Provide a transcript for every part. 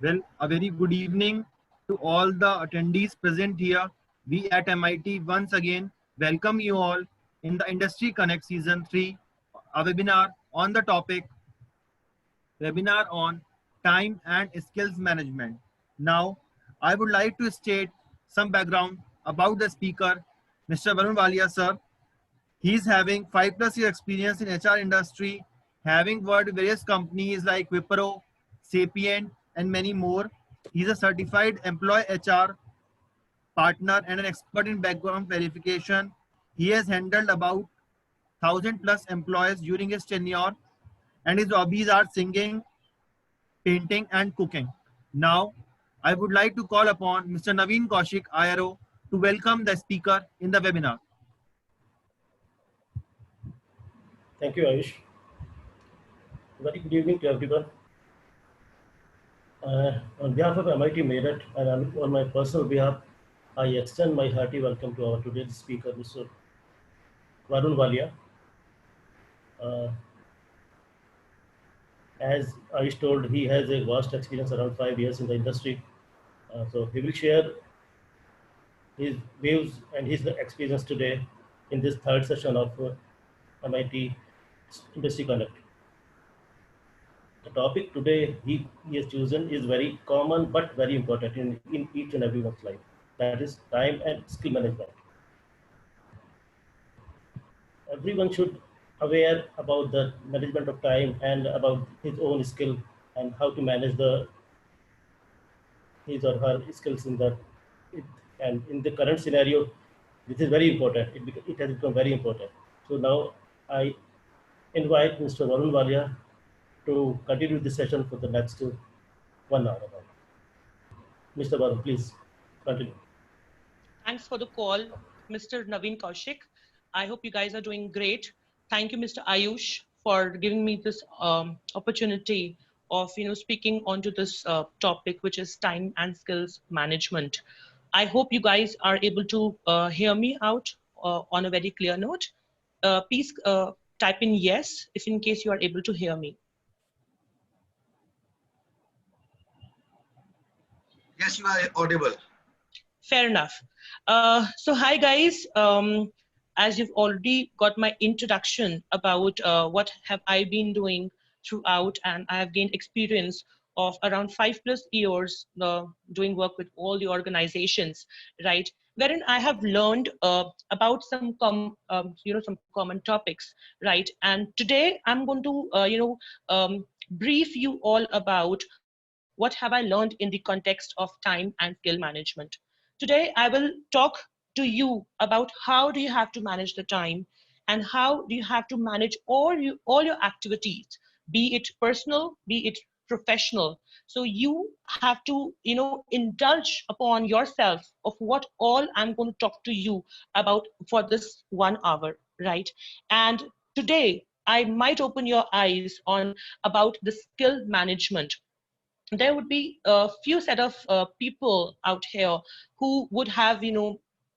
Well, a very good evening to all the attendees present here. We at MIT once again welcome you all in the Industry Connect Season 3, a webinar on time and skills management. Now, I would like to state some background about the speaker, Mr. Varun Walia sir. He is having 5+ year experience in HR industry, having worked with various companies like Wipro, Sapient, and many more. He is a certified employee HR partner and an expert in background verification. He has handled about 1,000+ employees during his tenure, and his hobbies are singing, painting, and cooking. Now, I would like to call upon Mr. Naveen Kaushik, IRO, to welcome the speaker in the webinar. Thank you, Ayush. Very good evening to everyone. On behalf of MIT Meerut and on my personal behalf, I extend my hearty welcome to our today's speaker, Mr. Varun Walia. As Ayush told, he has a vast experience, around 5 years in the industry. So he will share his views and his experience today in this third session of MIT Industry Connect. The topic today he has chosen is very common but very important in each and everyone's life. That is time and skill management. Everyone should aware about the management of time and about his own skill and how to manage his or her skills in that. And in the current scenario, this is very important. It has become very important. So now I invite Mr. Varun Walia to continue this session for the next 1 hour. Mr. Varun, please continue. Thanks for the call, Mr. Naveen Kaushik. I hope you guys are doing great. Thank you, Mr. Ayush, for giving me this opportunity of speaking onto this topic, which is time and skills management. I hope you guys are able to hear me out on a very clear note. Please type in yes if in case you are able to hear me. Yes, you are audible. Fair enough. So hi guys. As you've already got my introduction about what have I been doing throughout, and I have gained experience of around 5+ years doing work with all the organizations, right? Wherein I have learned about some some common topics, right? And today I'm going to brief you all about what have I learned in the context of time and skill management. Today I will talk to you about how do you have to manage the time and how do you have to manage all your activities, be it personal, be it professional. So you have to indulge upon yourself of what all I'm going to talk to you about for this 1 hour, right? And today I might open your eyes on about the skill management. There would be a few set of people out here who would have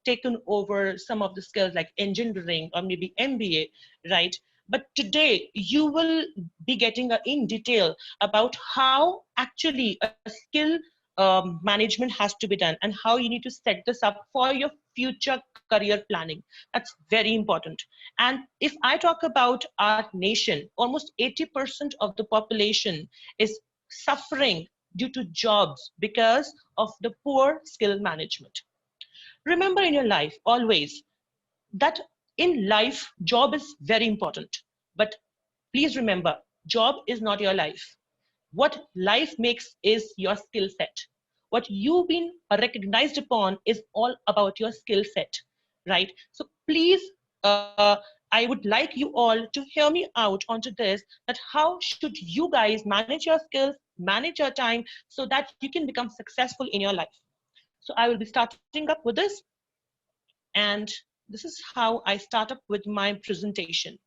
taken over some of the skills like engineering or maybe MBA, right? But today you will be getting in detail about how actually a skill management has to be done and how you need to set this up for your future career planning. That's very important. And if I talk about our nation, almost 80% of the population is suffering due to jobs because of the poor skill management. Remember in your life always that in life, job is very important. But please remember, job is not your life. What life makes is your skill set. What you've been recognized upon is all about your skill set, right? So please, I would like you all to hear me out onto this, that how should you guys manage your skills, manage your time, so that you can become successful in your life. So I will be starting up with this. And this is how I start up with my presentation.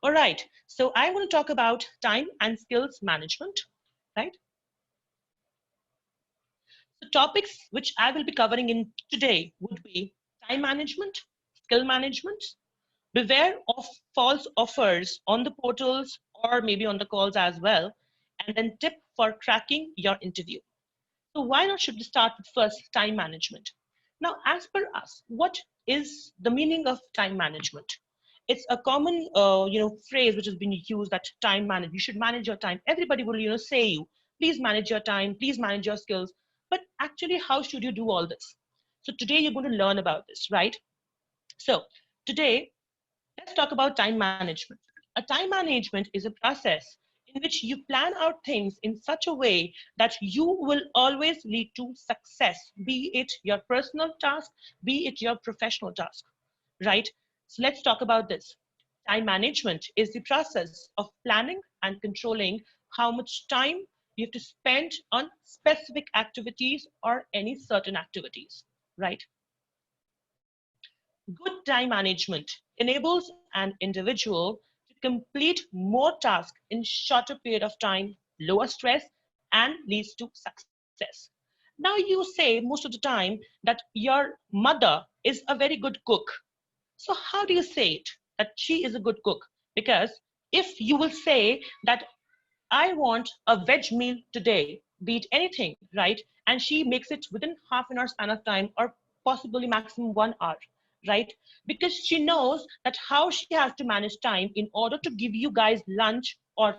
All right, so I want to talk about time and skills management, right? The topics which I will be covering in today would be time management, skill management, beware of false offers on the portals or maybe on the calls as well, and then tip for cracking your interview. So why not should we start with first time management? Now, as per us, what is the meaning of time management? It's a common, phrase which has been used that time manage. You should manage your time. Everybody will, say you, please manage your time, please manage your skills. But actually, how should you do all this? So today you're going to learn about this, right? So today, let's talk about time management. A time management is a process in which you plan out things in such a way that you will always lead to success, be it your personal task, be it your professional task, right? So let's talk about this. Time management is the process of planning and controlling how much time you have to spend on specific activities or any certain activities, right? Good time management enables an individual to complete more tasks in shorter period of time, lower stress, and leads to success. Now you say most of the time that your mother is a very good cook. So how do you say it that she is a good cook? Because if you will say that I want a veg meal today, be it anything, right? And she makes it within half an hour span of time or possibly maximum 1 hour, right? Because she knows that how she has to manage time in order to give you guys lunch or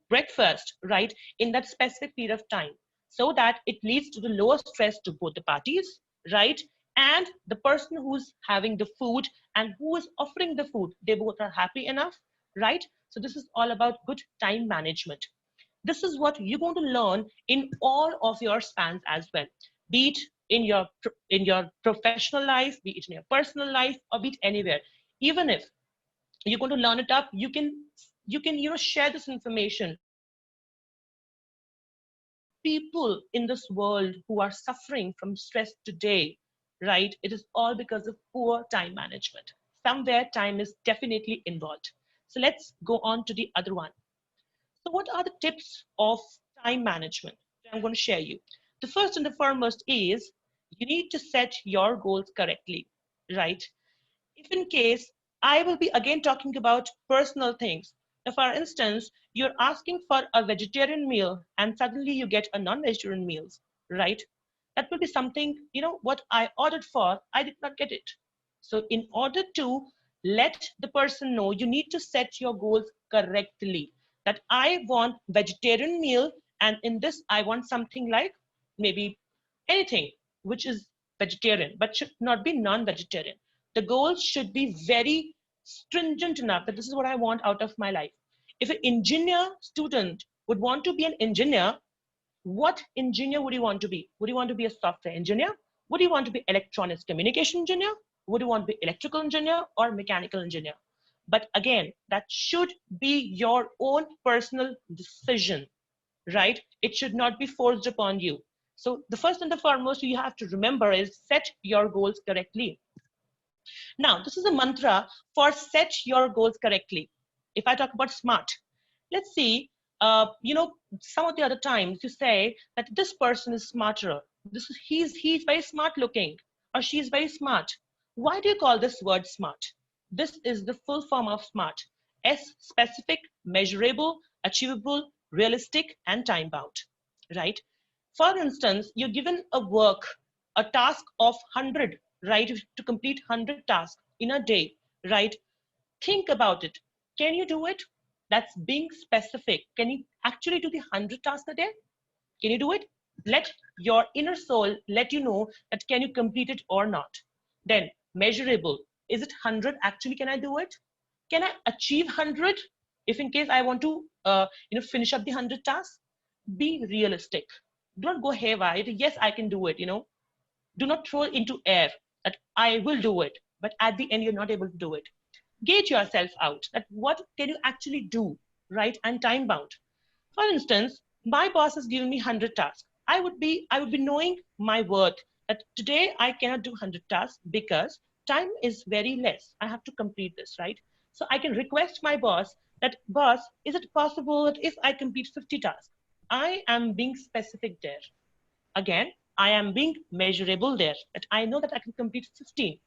breakfast, right? In that specific period of time so that it leads to the lower stress to both the parties, right? And the person who's having the food and who is offering the food, they both are happy enough, right? So this is all about good time management. This is what you're going to learn in all of your spans as well, be it in your professional life, be it in your personal life, or be it anywhere. Even if you're going to learn it up, you can share this information people in this world who are suffering from stress today, right? It is all because of poor time management. Somewhere time is definitely involved. So let's go on to the other one. So what are the tips of time management that I'm going to share you? The first and the foremost is you need to set your goals correctly, right? If in case I will be again talking about personal things. Now, for instance, you're asking for a vegetarian meal and suddenly you get a non-vegetarian meals, right? That will be something, what I ordered for, I did not get it. So in order to let the person know, you need to set your goals correctly. That I want vegetarian meal and in this I want something like maybe anything which is vegetarian, but should not be non-vegetarian. The goals should be very stringent enough that this is what I want out of my life. If an engineer student would want to be an engineer, what engineer would you want to be? Would you want to be a software engineer? Would you want to be electronics communication engineer? Would you want to be electrical engineer or mechanical engineer? But again, that should be your own personal decision, right? It should not be forced upon you. So the first and the foremost you have to remember is set your goals correctly. Now, this is a mantra for set your goals correctly. If I talk about SMART, let's see, some of the other times you say that this person is smarter. He's very smart looking or she's very smart. Why do you call this word SMART? This is the full form of SMART. S, specific, measurable, achievable, realistic, and time bound, right? For instance, you're given a task of 100, right? To complete 100 tasks in a day, right? Think about it. Can you do it? That's being specific. Can you actually do the 100 tasks a day? Can you do it? Let your inner soul let you know that can you complete it or not. Then measurable. Is it 100? Actually, can I do it? Can I achieve 100? If in case I want to, finish up the 100 tasks, be realistic. Do not go haywire. Yes, I can do it. Do not throw it into air that I will do it, but at the end you're not able to do it. Gauge yourself out that what can you actually do, right? And time bound. For instance, my boss has given me 100 tasks. I would be knowing my worth that today I cannot do 100 tasks because time is very less. I have to complete this, right? So I can request my boss that, boss, is it possible that if I complete 50 tasks? I am being specific there. Again, I am being measurable there, that I know that I can complete 15.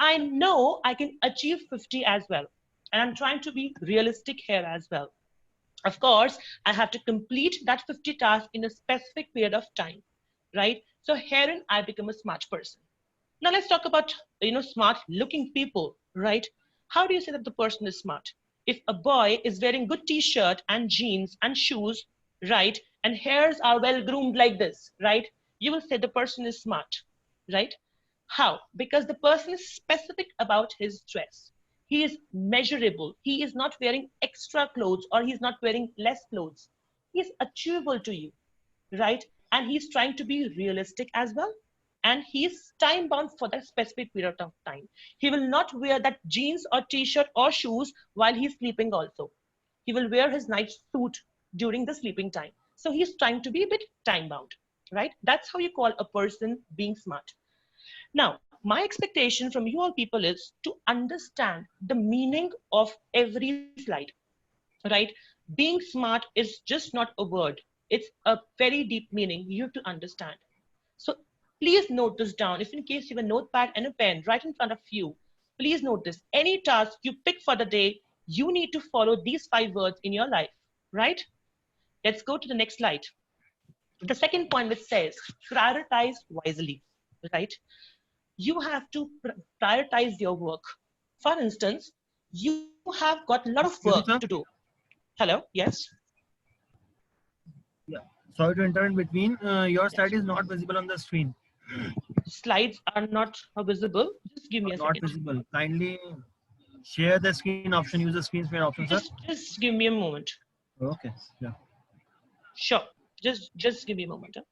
I know I can achieve 50 as well. And I'm trying to be realistic here as well. Of course, I have to complete that 50 tasks in a specific period of time, right? So herein I become a smart person. Now let's talk about, smart looking people, right? How do you say that the person is smart? If a boy is wearing good t-shirt and jeans and shoes, right, and hairs are well groomed like this, right, you will say the person is smart, right? How? Because the person is specific about his dress. He is measurable. He is not wearing extra clothes or he's not wearing less clothes. He is achievable to you, right? And he's trying to be realistic as well. And he's time bound for that specific period of time. He will not wear that jeans or t-shirt or shoes while he's sleeping also. He will wear his night suit during the sleeping time. So he's trying to be a bit time bound, right? That's how you call a person being smart. Now, my expectation from you all people is to understand the meaning of every slide, right? Being smart is just not a word, it's a very deep meaning you have to understand. So please note this down. If in case you have a notepad and a pen right in front of you, please note this. Any task you pick for the day, you need to follow these 5 words in your life, right? Let's go to the next slide. The second point which says prioritize wisely, right? You have to prioritize your work. For instance, you have got a lot of work Excuse me, to sir. do. Hello, yes? Yeah. Sorry to interrupt in between. Your Yes. slide is not visible on the screen. Slides are not visible. Just give me a Not second. visible. Kindly share the screen option. Use the screen share option, sir. Just give me a moment. Okay. Yeah. Sure. Just give me a moment. Huh?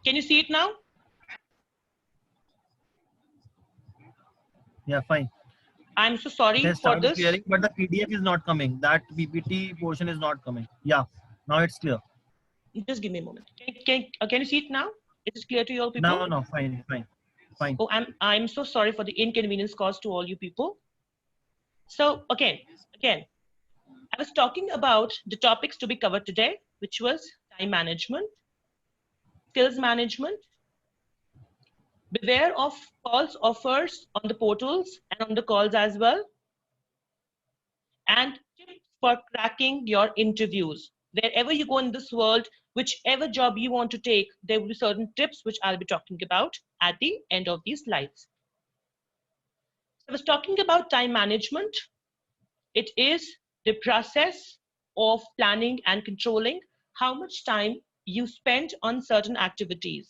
Can you see it now? Yeah. Fine. I'm so It sorry has for started this. clearing, but the PDF is not coming. That PPT portion is not coming. Yeah. Now it's clear. Just give me a moment. Can you see it now? Is it clear to you all No. people? No. Fine. Fine. Fine. Oh, I'm so sorry for the inconvenience caused to all you people. So again, I was talking about the topics to be covered today, which was time management, skills management, beware of false offers on the portals and on the calls as well, and tips for cracking your interviews. Wherever you go in this world, whichever job you want to take, there will be certain tips which I'll be talking about at the end of these slides. I was talking about time management. It is the process of planning and controlling how much time you spend on certain activities.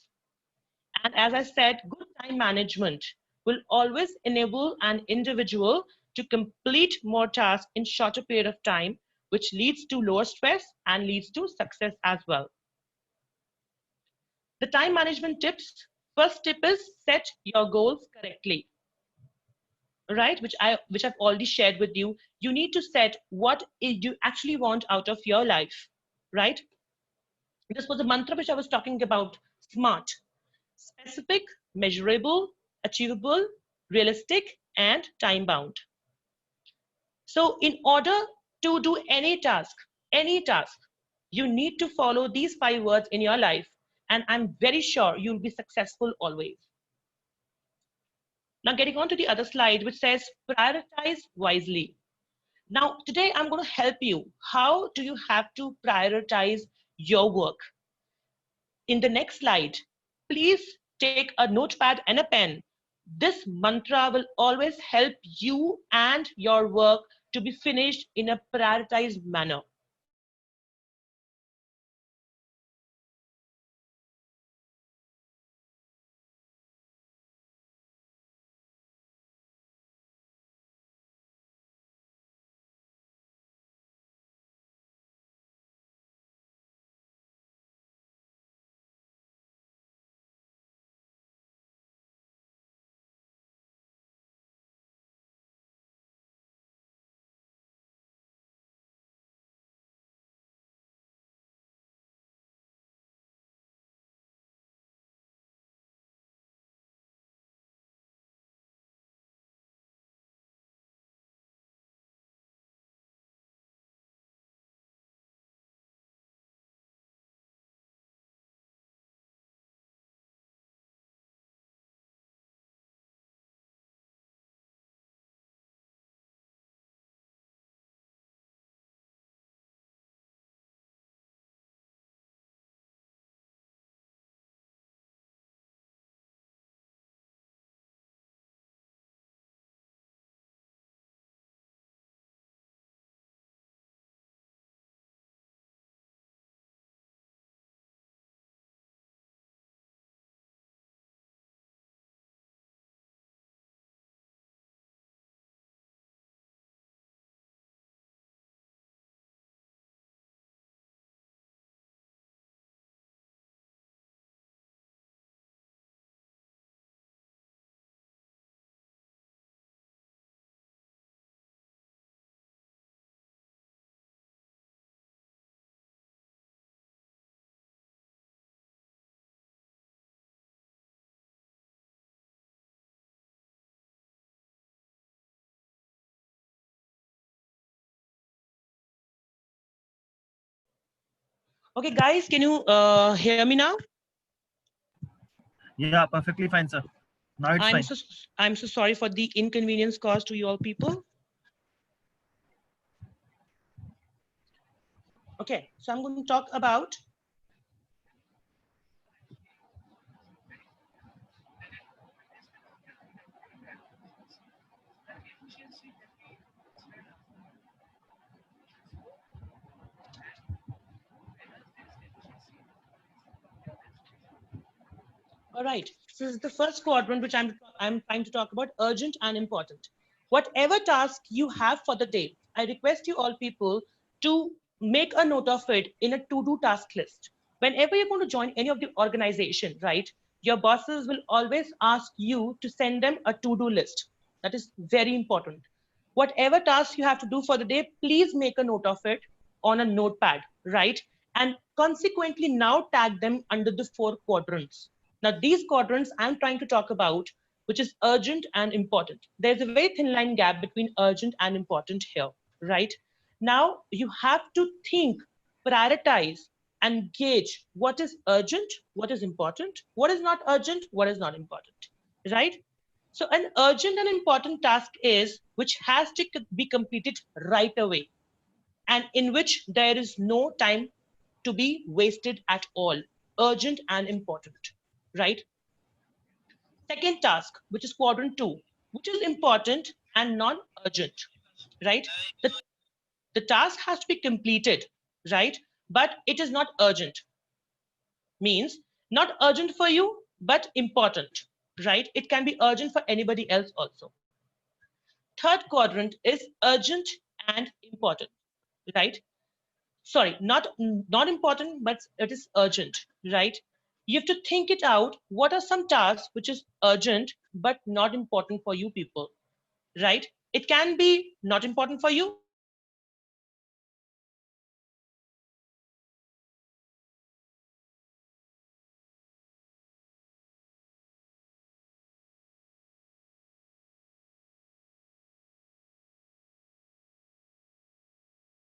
And as I said, good time management will always enable an individual to complete more tasks in shorter period of time, which leads to lower stress and leads to success as well. The time management tips. First tip is set your goals correctly, right? Which I've already shared with you. You need to set what you actually want out of your life, right? This was a mantra which I was talking about. Smart, specific, measurable, achievable, realistic, and time bound. So in order to do any task, you need to follow these 5 words in your life, and I'm very sure you'll be successful always. Now getting on to the other slide, which says prioritize wisely. Now today I'm going to help you. How do you have to prioritize your work? In the next slide, please take a notepad and a pen. This mantra will always help you and your work to be finished in a prioritized manner. Okay, guys, can you hear me now? Yeah, perfectly fine, sir. Now it's I'm fine. so I'm so sorry for the inconvenience caused to you all people. Okay, so I'm going to talk about all right. This is the first quadrant which I'm trying to talk about, urgent and important. Whatever task you have for the day, I request you all people to make a note of it in a to-do task list. Whenever you're going to join any of the organization, right, your bosses will always ask you to send them a to-do list. That is very important. Whatever task you have to do for the day, please make a note of it on a notepad, right? And consequently now tag them under the 4 quadrants. Now, these quadrants I'm trying to talk about, which is urgent and important. There's a very thin line gap between urgent and important here, right? Now, you have to think, prioritize, and gauge what is urgent, what is important, what is not urgent, what is not important, right? So, an urgent and important task is which has to be completed right away and in which there is no time to be wasted at all. Urgent and important, right? Second task, which is quadrant 2, which is important and non-urgent, right? The, the task has to be completed, right? But it is not urgent. Means not urgent for you, but important, right? It can be urgent for anybody else also. Third quadrant is urgent and important, right? Sorry, not important, but it is urgent, right? You have to think it out. What are some tasks which is urgent but not important for you people, right? It can be not important for you, but it can be urgent for you. Now, these tasks are urgent and important. Now, what are some tasks which is urgent but not important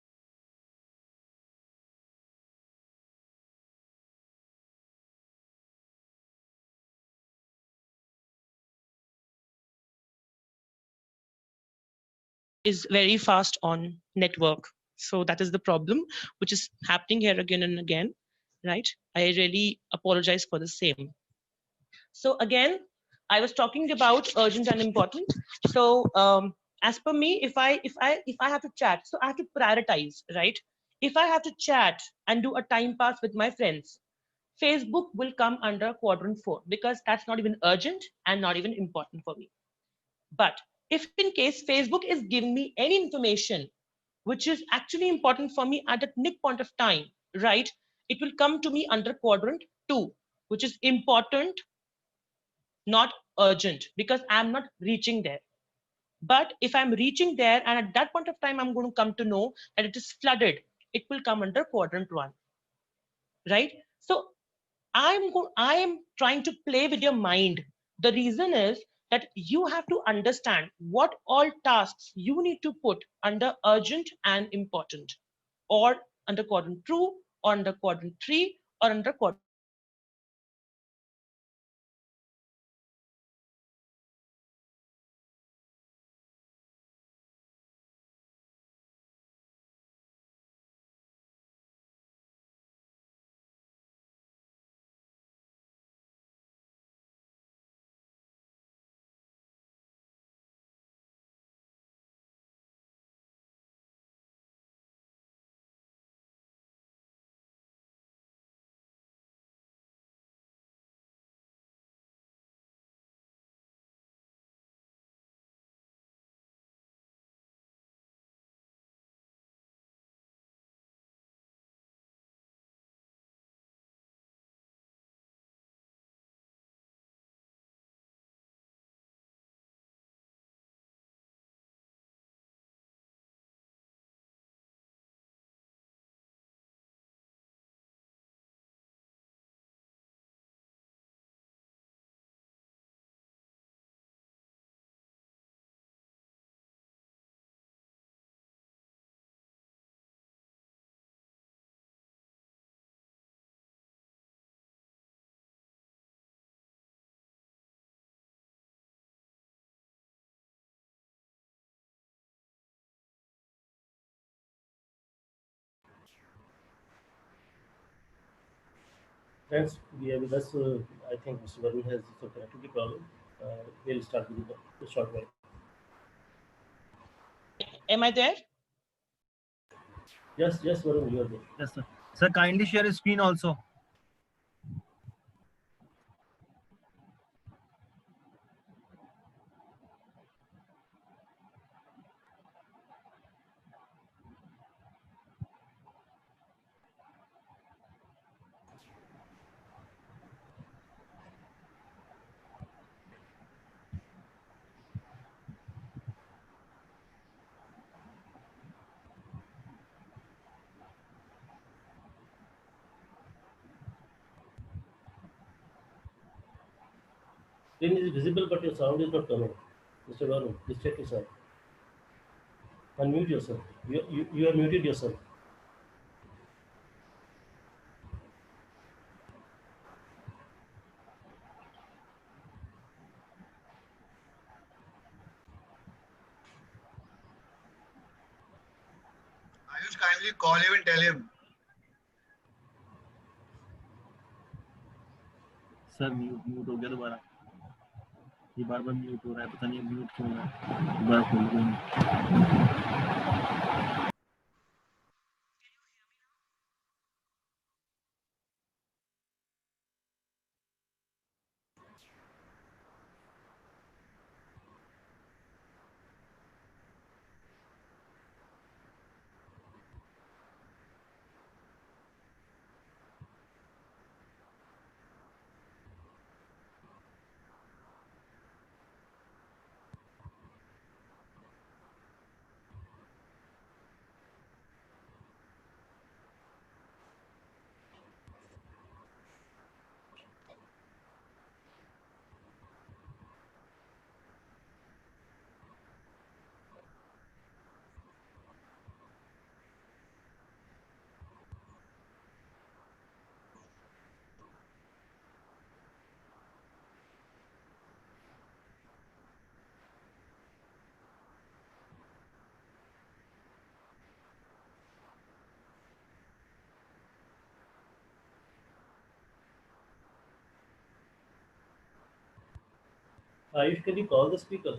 for you people? Is very fast on network. So that is the problem which is happening here again and again, right? I really apologize for the same. So again, I was talking about urgent and important. So as per me, if I have to chat, so I have to prioritize, right? If I have to chat and do a time pass with my friends, Facebook will come under quadrant 4 because that's not even urgent and not even important for me. But if in case Facebook is giving me any information which is actually important for me at that nick point of time, right? It will come to me under quadrant 2, which is important, not urgent, because I'm not reaching there. But if I'm reaching there and at that point of time, I'm going to come to know that it is flooded, it will come under quadrant 1, right? So I am trying to play with your mind. The reason is that you have to understand what all tasks you need to put under urgent and important, or under quadrant 2, or under quadrant 3, or under quadrant. Friends, we have with us, I think Mr. Varun has some connectivity problem. We'll start with the short one. Am I there? Yes, Varun, you are there. Yes, sir. Sir, kindly share your screen also. Screen is visible, but your sound is not coming. Mr. Varun, please check your sound. Unmute yourself. You are muted yourself. Ayush, kindly call him and tell him. Sir mute हो गया दोबारा, ये बार बार mute हो रहा है, पता नहीं mute क्यों हो रहा है, दोबारा खोल दो। Ayush, can you call the speaker?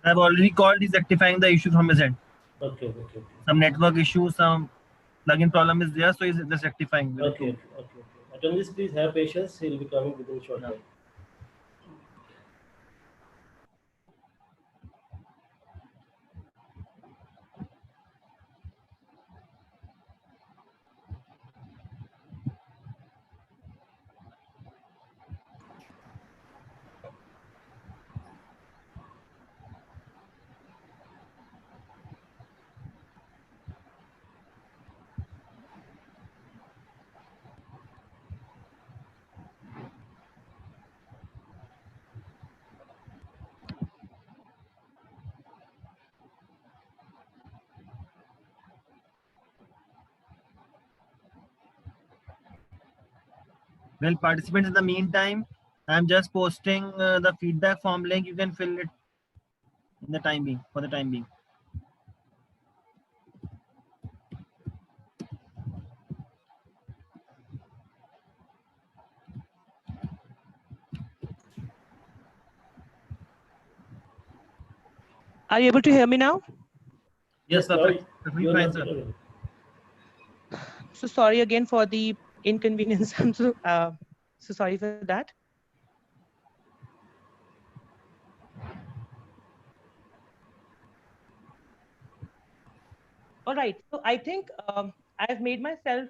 I've already called. He's rectifying the issue from his end. Okay. Some network issue, some plugin problem is there, so he's just rectifying. Okay. Attorneys, please have patience. He'll be coming within a short Yeah. time. Well, participants, in the meantime, I'm just posting the feedback form link. You can fill it in the time being, for the time being. Are you able to hear me now? Yes, now perfect. Perfectly you are fine, not sir. audible. So sorry again for the inconvenience. I'm so sorry for that. All right. So I think I've made myself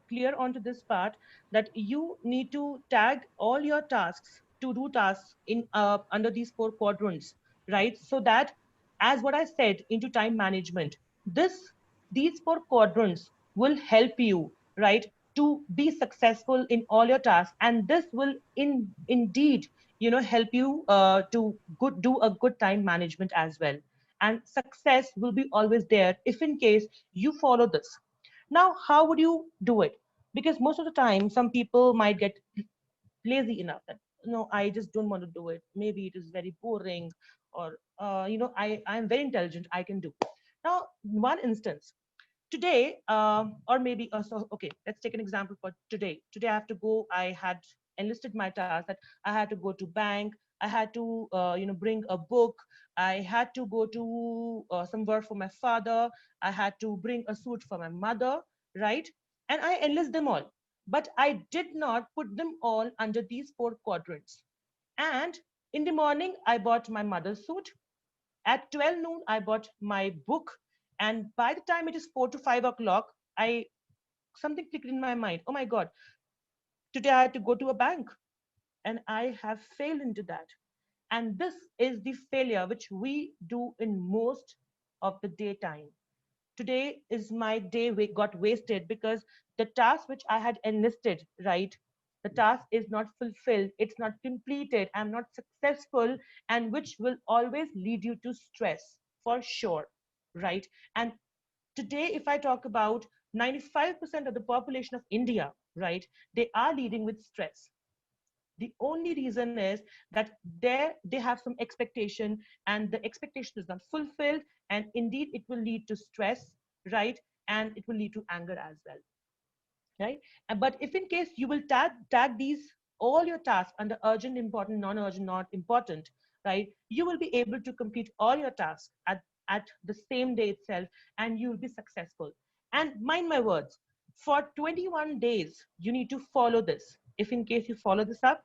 clear onto this part that you need to tag all your tasks, to-do tasks in under these four quadrants, right? So that, as what I said, into time management, this these four quadrants will help you, right, to be successful in all your tasks, and this will indeed, help you to do a good time management as well, and success will be always there if in case you follow this. Now, how would you do it? Because most of the time some people might get lazy enough that, no, I just don't want to do it, maybe it is very boring, or I'm very intelligent, I can do. Now, one instance today, or maybe so okay, let's take an example for today. I have to go, I had enlisted my task that I had to go to bank, I had to bring a book, I had to go to somewhere for my father, I had to bring a suit for my mother, right? And I enlist them all, but I did not put them all under these four quadrants. And in the morning I bought my mother's suit, at 12 noon, I bought my book. And by the time it is 4 to 5 o'clock, I something clicked in my mind. Oh my God, today I had to go to a bank. And I have failed into that. And this is the failure which we do in most of the daytime. Today is my day got wasted because the task which I had enlisted, right? The task is not fulfilled, it's not completed, I'm not successful, and which will always lead you to stress for sure, right? And today, if I talk about 95% of the population of India, right, they are leading with stress. The only reason is that they have some expectation, and the expectation is not fulfilled, and indeed it will lead to stress, right? And it will lead to anger as well, right? But if in case you will tag these all your tasks under urgent, important, non-urgent, not important, right, you will be able to complete all your tasks at the same day itself, and you will be successful. And mind my words, for 21 days you need to follow this. If in case you follow this up,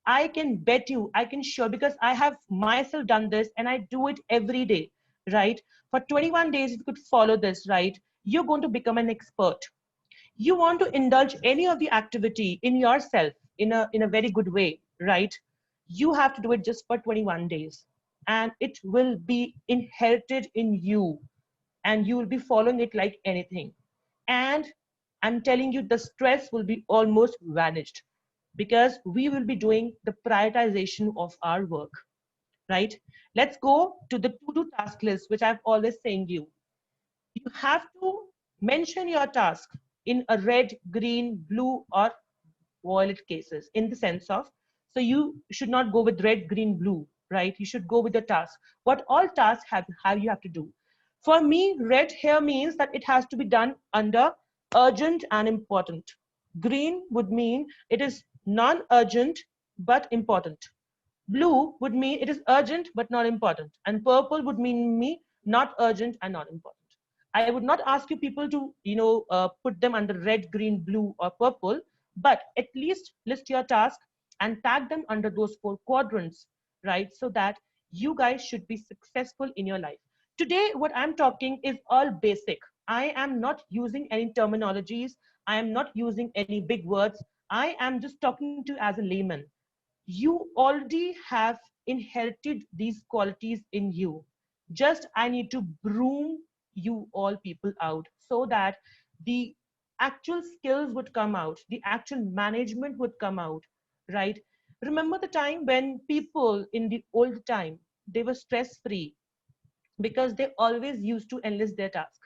I can bet you, I can sure, because I have myself done this and I do it every day, right? For 21 days, if you could follow this, right, you're going to become an expert. You want to indulge any of the activity in yourself in a very good way, right? You have to do it just for 21 days, and it will be inherited in you, and you will be following it like anything. And I'm telling you, the stress will be almost vanished, because we will be doing the prioritization of our work, right? Let's go to the to-do task list, which I've always saying you have to mention your task in a red, green, blue, or violet cases, in the sense of, so you should not go with red, green, blue, right? You should go with the task. What all tasks have you have to do? For me, red here means that it has to be done under urgent and important. Green would mean it is non-urgent but important. Blue would mean it is urgent but not important. And purple would mean me not urgent and not important. I would not ask you people to, put them under red, green, blue, or purple, but at least list your task and tag them under those four quadrants, right? So that you guys should be successful in your life. Today, what I'm talking is all basic. I am not using any terminologies. I am not using any big words. I am just talking to you as a layman. You already have inherited these qualities in you. Just I need to broom you all people out so that the actual skills would come out, the actual management would come out, right? Remember the time when people in the old time, they were stress free because they always used to enlist their task.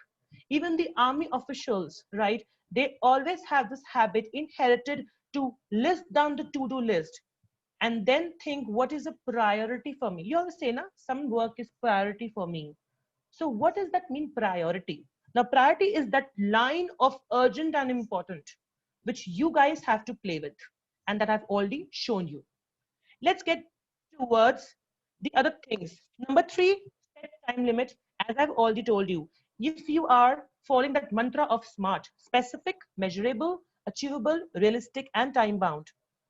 Even the army officials, right, they always have this habit inherited to list down the to-do list and then think what is a priority for me. You always say, na, some work is priority for me. So what does that mean, priority? Now, priority is that line of urgent and important, which you guys have to play with, and that I've already shown you. Let's get towards the other things. Number 3, set time limit. As I've already told you, if you are following that mantra of SMART, specific, measurable, achievable, realistic, and time bound.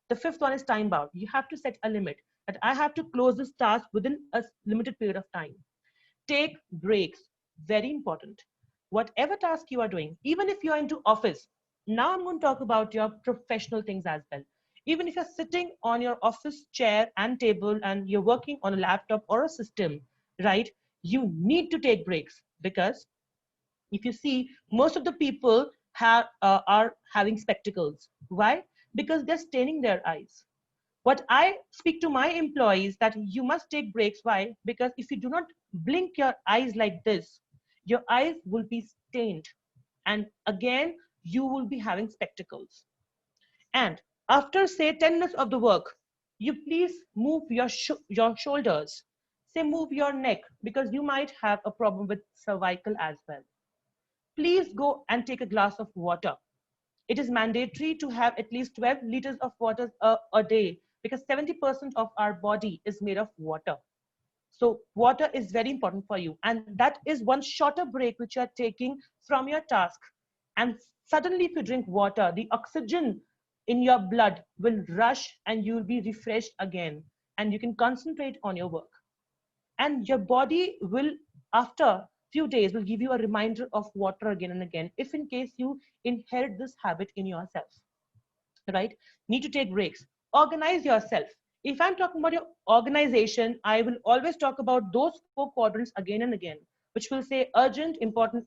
The 5th one is time bound. You have to set a limit that I have to close this task within a limited period of time. Take breaks, very important. Whatever task you are doing, even if you are into office, now I'm going to talk about your professional things as well. Even if you're sitting on your office chair and table and you're working on a laptop or a system, right? You need to take breaks, because if you see, most of the people are having spectacles. Why? Because they're staining their eyes. What I speak to my employees, that you must take breaks. Why? Because if you do not blink your eyes like this, your eyes will be stained, and again you will be having spectacles. And after say 10 minutes of the work, you please move your shoulders, say move your neck, because you might have a problem with cervical as well. Please go and take a glass of water. It is mandatory to have at least 12 liters of water a day, because 70% of our body is made of water. So water is very important for you. And that is one shorter break which you are taking from your task. And suddenly if you drink water, the oxygen in your blood will rush and you will be refreshed again. And you can concentrate on your work. And your body will, after few days, will give you a reminder of water again and again, if in case you inherit this habit in yourself, right? Need to take breaks. Organize yourself. If I'm talking about your organization, I will always talk about those 4 quadrants again and again, which will say urgent, important,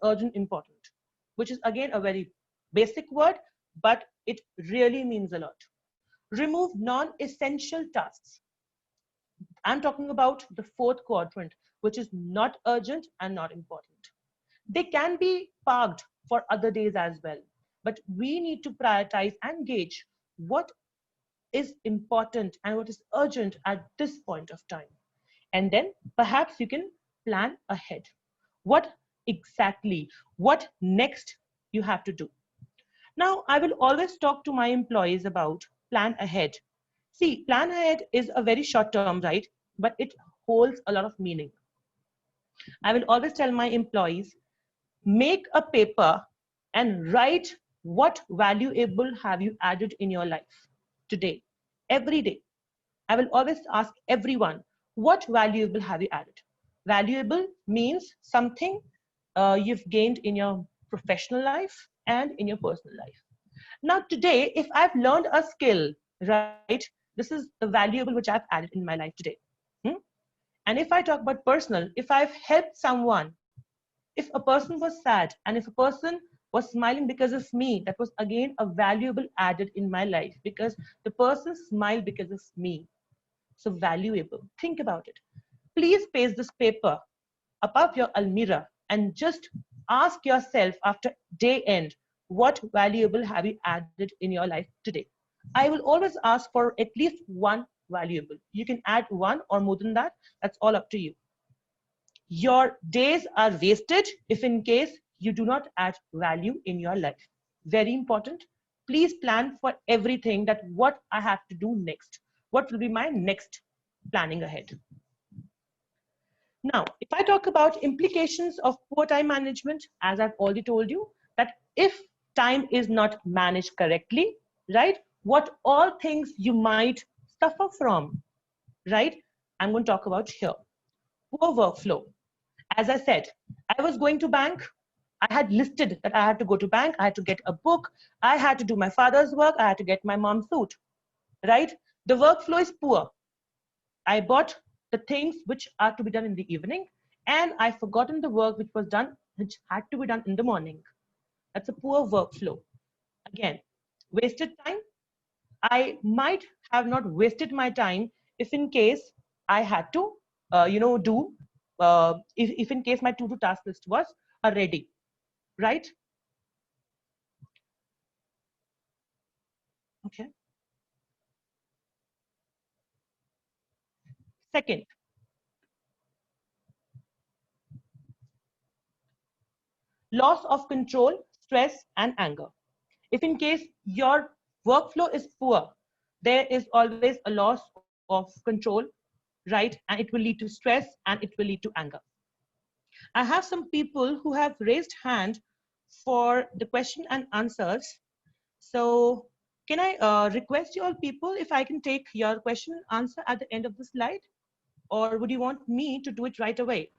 which is again a very basic word, but it really means a lot. Remove non-essential tasks. I'm talking about the 4th quadrant, which is not urgent and not important. They can be parked for other days as well, but we need to prioritize and gauge what is important and what is urgent at this point of time. And then perhaps you can plan ahead. What next you have to do. Now, I will always talk to my employees about plan ahead. See, plan ahead is a very short term, right? But it holds a lot of meaning. I will always tell my employees, make a paper and write what valuable have you added in your life today, every day. I will always ask everyone, what valuable have you added? Valuable means something you've gained in your professional life and in your personal life. Now today, if I've learned a skill, right, this is the valuable which I've added in my life today. And if I talk about personal, if I've helped someone, if a person was sad and if a person was smiling because of me, that was again a valuable added in my life, because the person smiled because of me. So valuable. Think about it. Please paste this paper above your almirah and just ask yourself after day end, what valuable have you added in your life today? I will always ask for at least one valuable. You can add one or more than that. That's all up to you. Your days are wasted if in case you do not add value in your life. Very important. Please plan for everything, that what I have to do next. What will be my next planning ahead? Now, if I talk about implications of poor time management, as I've already told you, that if time is not managed correctly, right, what all things you might suffer from, right, I'm going to talk about here. Poor workflow. As I said, I was going to bank. I had listed that I had to go to bank. I had to get a book. I had to do my father's work. I had to get my mom's suit, right? The workflow is poor. I bought the things which are to be done in the evening, and I forgotten the work which had to be done in the morning. That's a poor workflow. Again, wasted time. I might have not wasted my time if in case I had to, if in case my to-do task list was already, right? Okay. Second, loss of control, stress, and anger. If in case your workflow is poor, there is always a loss of control, right? And it will lead to stress and it will lead to anger. I have some people who have raised hand for the question and answers. So can I request you all people if I can take your question and answer at the end of the slide? Or would you want me to do it right away?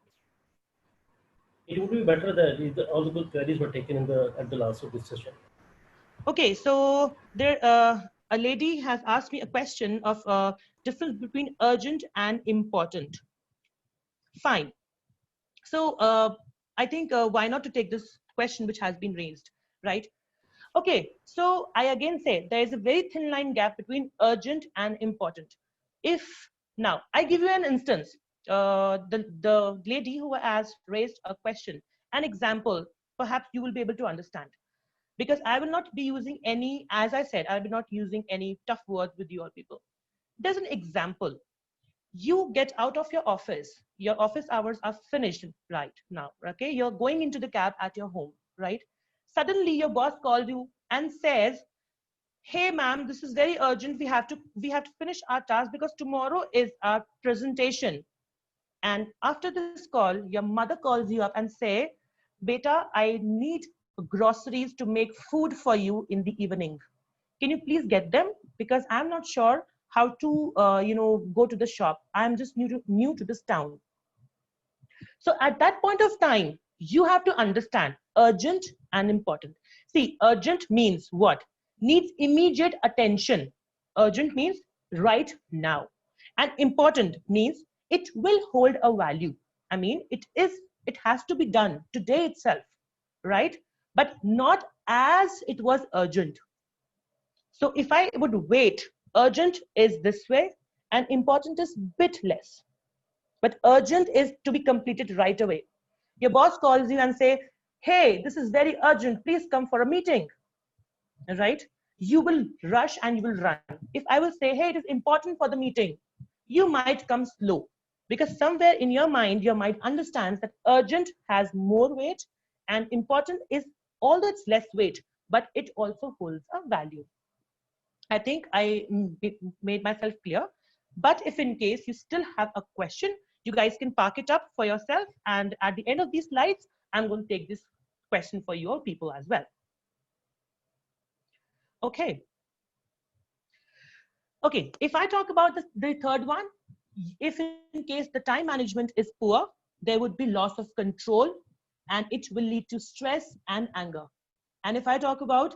It would be better that all the good queries were taken at the last of this session. Okay, so there, a lady has asked me a question of difference between urgent and important. Fine. So I think why not to take this question which has been raised, right? Okay, so I again say there is a very thin line gap between urgent and important. If now I give you an instance, the lady who has raised a question, an example, perhaps you will be able to understand. Because I will not be using any, as I said, I will be not using any tough words with you all people. There's an example. You get out of your office hours are finished right now, okay? You're going into the cab at your home, right? Suddenly your boss calls you and says, hey ma'am, this is very urgent. We have to finish our task because tomorrow is our presentation. And after this call, your mother calls you up and say, beta, I need groceries to make food for you in the evening. Can you please get them? Because I'm not sure how to, go to the shop. I'm just new to this town. So at that point of time, you have to understand urgent and important. See, urgent means what? Needs immediate attention. Urgent means right now. And important means it will hold a value. I mean, it has to be done today itself, right? But not as it was urgent. So if I would wait, urgent is this way and important is bit less. But urgent is to be completed right away. Your boss calls you and say, hey, this is very urgent. Please come for a meeting, right? You will rush and you will run. If I will say, hey, it is important for the meeting, you might come slow because somewhere in your mind understands that urgent has more weight and important is although it's less weight, but it also holds a value. I think I made myself clear. But if in case you still have a question, you guys can park it up for yourself. And at the end of these slides, I'm going to take this question for your people as well. Okay. Okay, if I talk about the third one, if in case the time management is poor, there would be loss of control and it will lead to stress and anger. And if I talk about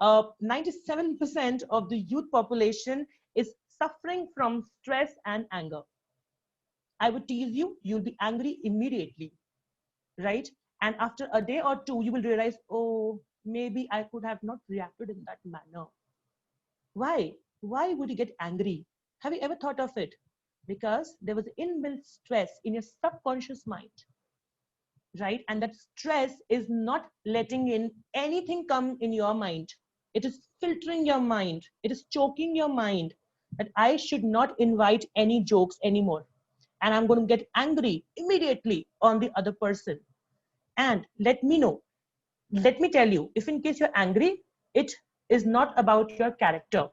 97% of the youth population is suffering from stress and anger. I would tease you, you'll be angry immediately, right? And after a day or two, you will realize, oh, maybe I could have not reacted in that manner. Why? Why would you get angry? Have you ever thought of it? Because there was inbuilt stress in your subconscious mind, right? And that stress is not letting in anything come in your mind. It is filtering your mind. It is choking your mind that I should not invite any jokes anymore. And I'm going to get angry immediately on the other person. And let me tell you, if in case you're angry, it is not about your character.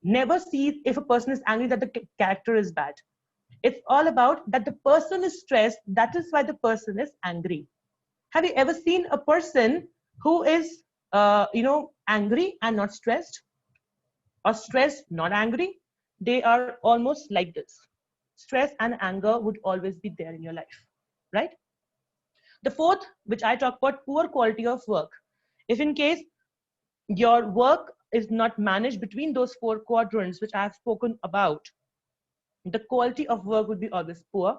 Never see if a person is angry that the character is bad. It's all about that the person is stressed. That is why the person is angry. Have you ever seen a person who is, angry and not stressed? Or stressed, not angry? They are almost like this. Stress and anger would always be there in your life, right? The fourth, which I talk about, poor quality of work. If in case your work is not managed between those four quadrants, which I have spoken about, the quality of work would be always poor.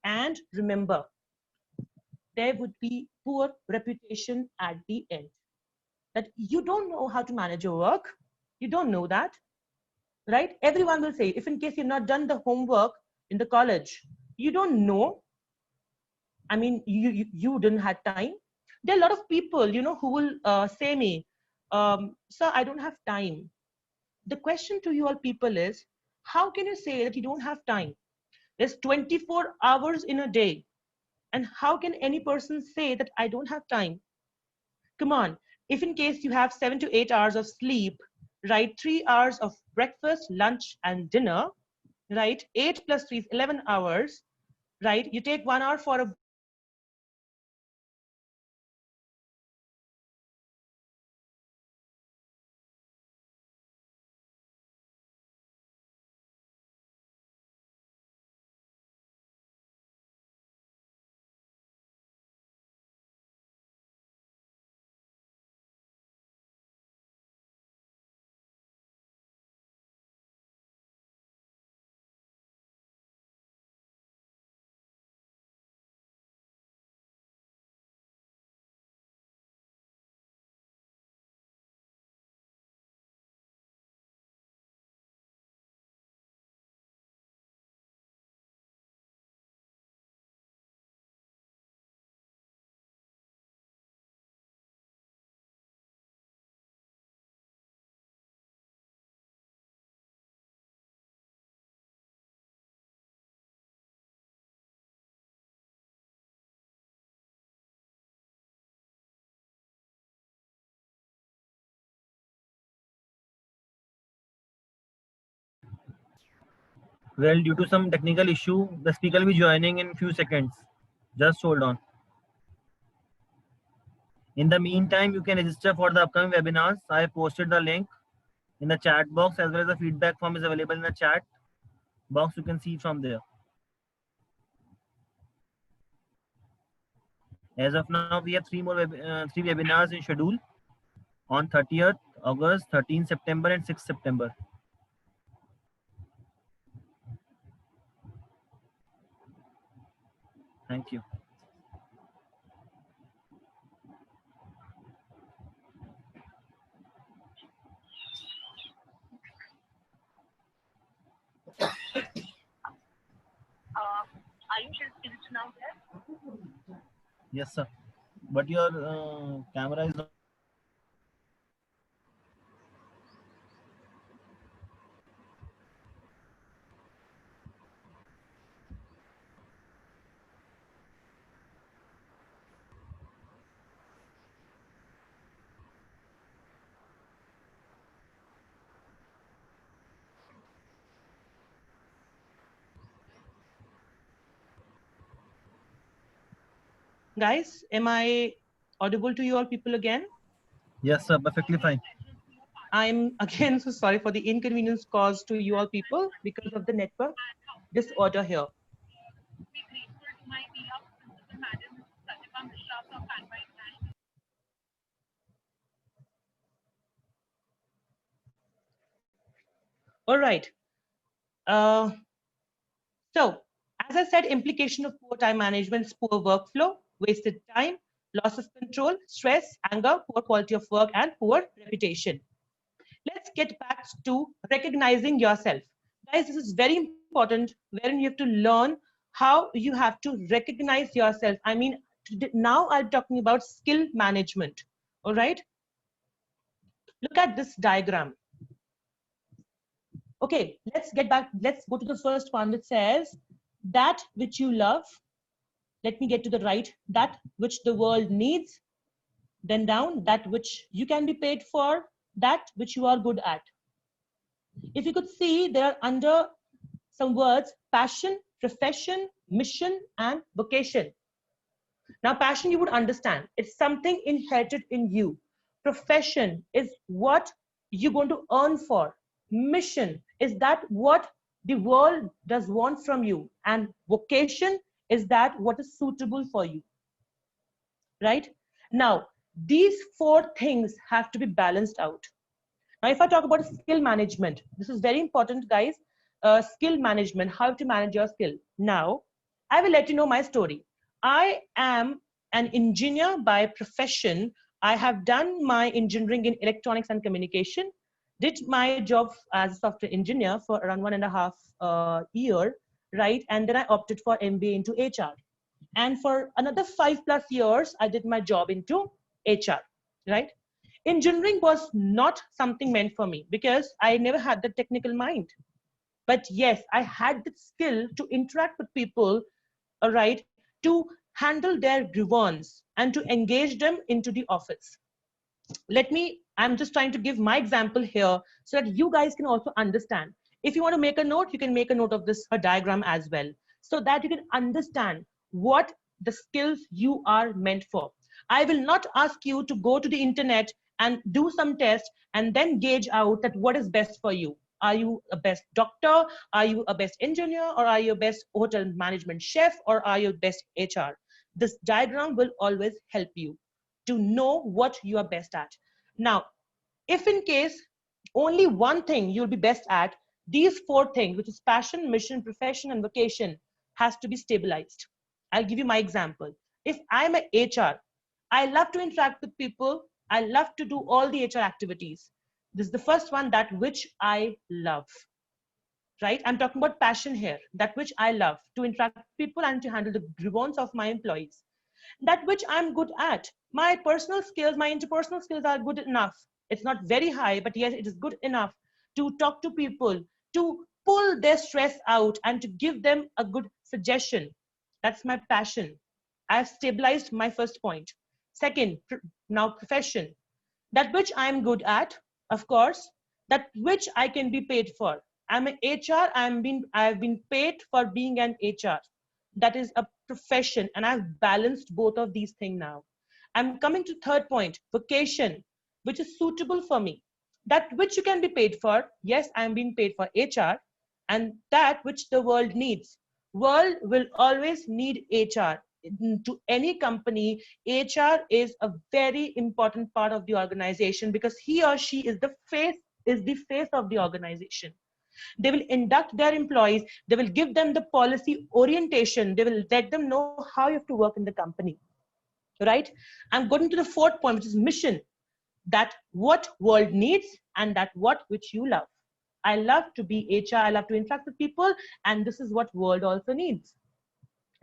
And remember, there would be poor reputation at the end. That you don't know how to manage your work. You don't know that, right? Everyone will say, if in case you've not done the homework in the college, you don't know. I mean, you didn't have time. There are a lot of people, who will say me, sir, I don't have time. The question to you all people is, how can you say that you don't have time There's 24 hours in a day. And how can any person say that I don't have time? Come on. If in case you have 7 to 8 hours of sleep, right, 3 hours of breakfast, lunch, and dinner, right, 8 plus 3 is 11 hours, right? You take 1 hour for a Well, due to some technical issue, the speaker will be joining in few seconds. Just hold on. In the meantime, you can register for the upcoming webinars. I have posted the link in the chat box, as well as the feedback form is available in the chat box. You can see from there. As of now, we have three webinars in schedule on 30th August, 13th September, and 6th September. Thank you. Are you just now there? Yes, sir. But your camera is not. Guys, am I audible to you all people again? Yes, sir. Perfectly fine. I'm again so sorry for the inconvenience caused to you all people because of the network disorder here. All right. So, as I said, implication of poor time management is poor workflow, wasted time, loss of control, stress, anger, poor quality of work, and poor reputation. Let's get back to recognizing yourself. Guys, this is very important wherein you have to learn how you have to recognize yourself. I mean, now I'm talking about skill management. All right. Look at this diagram. Okay, let's get back. Let's go to the first one that says that which you love. Let me get to the right. That which the world needs. Then down, that which you can be paid for. That which you are good at. If you could see, there are under some words: passion, profession, mission, and vocation. Now, passion you would understand. It's something inherited in you. Profession is what you're going to earn for. Mission is that what the world does want from you. And vocation is that what is suitable for you. Right? Now, these four things have to be balanced out. Now, if I talk about skill management, this is very important, guys. Skill management, how to manage your skill. Now, I will let you know my story. I am an engineer by profession. I have done my engineering in electronics and communication, did my job as a software engineer for around 1.5 year, right? And then I opted for MBA into HR. And for another 5+ years, I did my job into HR, right? Engineering was not something meant for me because I never had the technical mind. But yes, I had the skill to interact with people, all right, to handle their grievance and to engage them into the office. I'm just trying to give my example here so that you guys can also understand. If you want to make a note, you can make a note of this diagram as well, so that you can understand what the skills you are meant for. I will not ask you to go to the internet and do some test and then gauge out that what is best for you. Are you a best doctor? Are you a best engineer? Or are you a best hotel management chef? Or are you best HR? This diagram will always help you to know what you are best at. Now, if in case only one thing you'll be best at, these four things, which is passion, mission, profession, and vocation, has to be stabilized. I'll give you my example. If I'm a HR, I love to interact with people. I love to do all the HR activities. This is the first one, that which I love, right? I'm talking about passion here, that which I love to interact with people and to handle the grievance of my employees. That which I'm good at. My personal skills, my interpersonal skills are good enough. It's not very high, but yes, it is good enough to talk to people, to pull their stress out and to give them a good suggestion. That's my passion. I've stabilized my first point. Second, now profession. That which I'm good at, of course, that which I can be paid for. I'm an HR, I've been paid for being an HR. That is a profession, and I've balanced both of these things now. I'm coming to third point, vocation, which is suitable for me. That which you can be paid for. Yes, I'm being paid for HR, and that which the world needs. World will always need HR. To any company, HR is a very important part of the organization because he or she is the face of the organization. They will induct their employees. They will give them the policy orientation. They will let them know how you have to work in the company, right? I'm going to the fourth point, which is mission. That what world needs and that what which you love. I love to be HR. I love to interact with people, and this is what world also needs,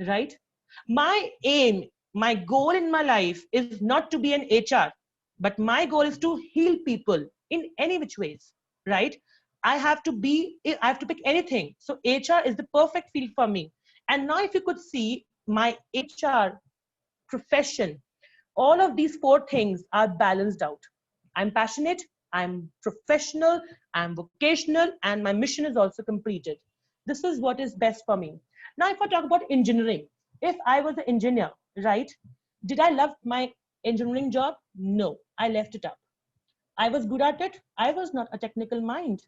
right? My aim, my goal in my life is not to be an HR, but my goal is to heal people in any which ways, right? I have to pick anything. So HR is the perfect field for me. And now if you could see my HR profession, all of these four things are balanced out. I'm passionate, I'm professional, I'm vocational, and my mission is also completed. This is what is best for me. Now, if I talk about engineering, if I was an engineer, right, did I love my engineering job? No, I left it up. I was good at it. I was not a technical mind,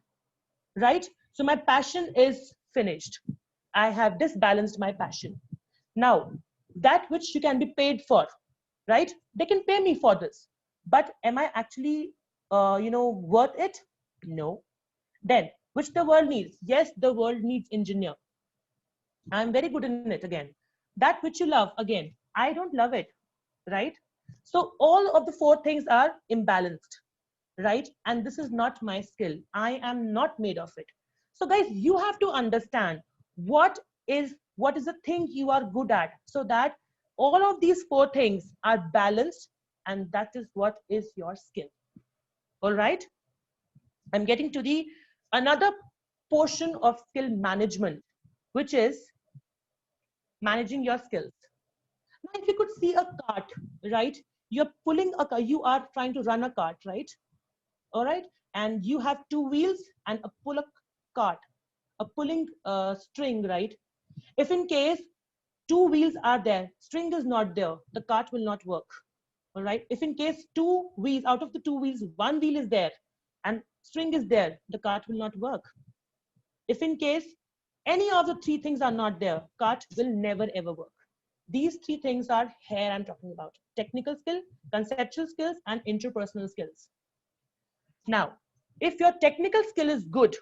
right? So my passion is finished. I have disbalanced my passion. Now, that which you can be paid for, right? They can pay me for this, but am I actually, worth it? No. Then, which the world needs? Yes, the world needs engineer. I'm very good in it again. That which you love, again, I don't love it, right? So all of the four things are imbalanced, right? And this is not my skill. I am not made of it. So guys, you have to understand what is the thing you are good at, so that all of these four things are balanced, and that is what is your skill. All right. I'm getting to the another portion of skill management, which is managing your skills. Now, if you could see a cart, right? You're pulling a car, you are trying to run a cart, right? All right. And you have two wheels and a cart, a pulling string, right? If in case two wheels are there, string is not there, the cart will not work. All right. If in case two wheels, out of the two wheels, one wheel is there and string is there, the cart will not work. If in case any of the three things are not there, cart will never ever work. These three things are here I'm talking about: technical skill, conceptual skills, and interpersonal skills. Now, if your technical skill is good,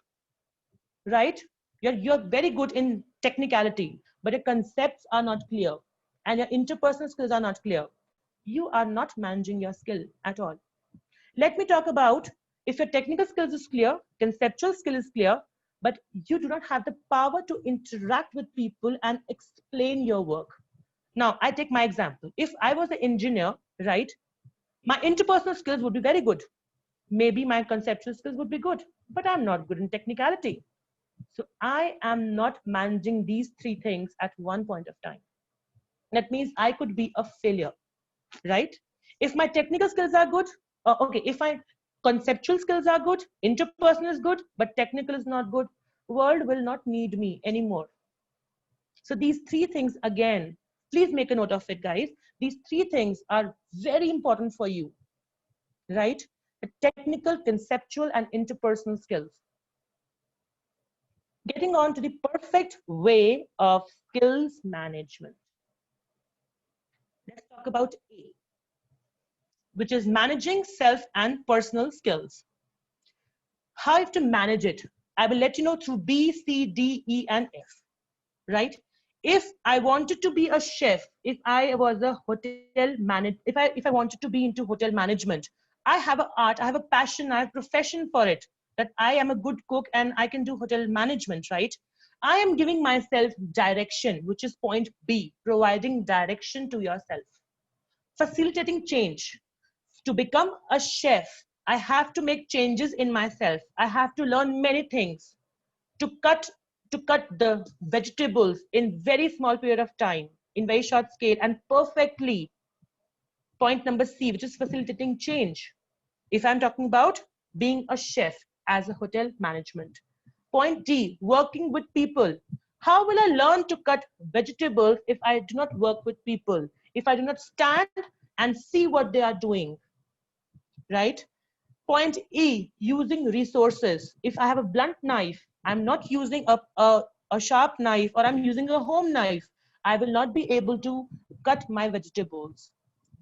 right? You're very good in technicality, but your concepts are not clear and your interpersonal skills are not clear, you are not managing your skill at all. Let me talk about if your technical skills is clear, conceptual skill is clear, but you do not have the power to interact with people and explain your work. Now, I take my example. If I was an engineer, right, my interpersonal skills would be very good. Maybe my conceptual skills would be good, but I'm not good in technicality. So I am not managing these three things at one point of time. That means I could be a failure, right? If my technical skills are good, okay, if my conceptual skills are good, interpersonal is good, but technical is not good, world will not need me anymore. So these three things, again, please make a note of it, guys. These three things are very important for you, right? The technical, conceptual, and interpersonal skills. Getting on to the perfect way of skills management. Let's talk about A, which is managing self and personal skills. How you have to manage it, I will let you know through B, C, D, E, and F, right? If I wanted to be a chef, if I was a hotel manager, if I wanted to be into hotel management, I have an art, I have a passion, I have a profession for it, that I am a good cook and I can do hotel management, right? I am giving myself direction, which is point B, providing direction to yourself. Facilitating change. To become a chef, I have to make changes in myself. I have to learn many things to cut the vegetables in very small period of time, in very short scale and perfectly. Point number C, which is facilitating change. If I'm talking about being a chef as a hotel management. Point D, working with people. How will I learn to cut vegetables if I do not work with people? If I do not stand and see what they are doing, right? Point E, using resources. If I have a blunt knife, I'm not using a sharp knife, or I'm using a home knife, I will not be able to cut my vegetables.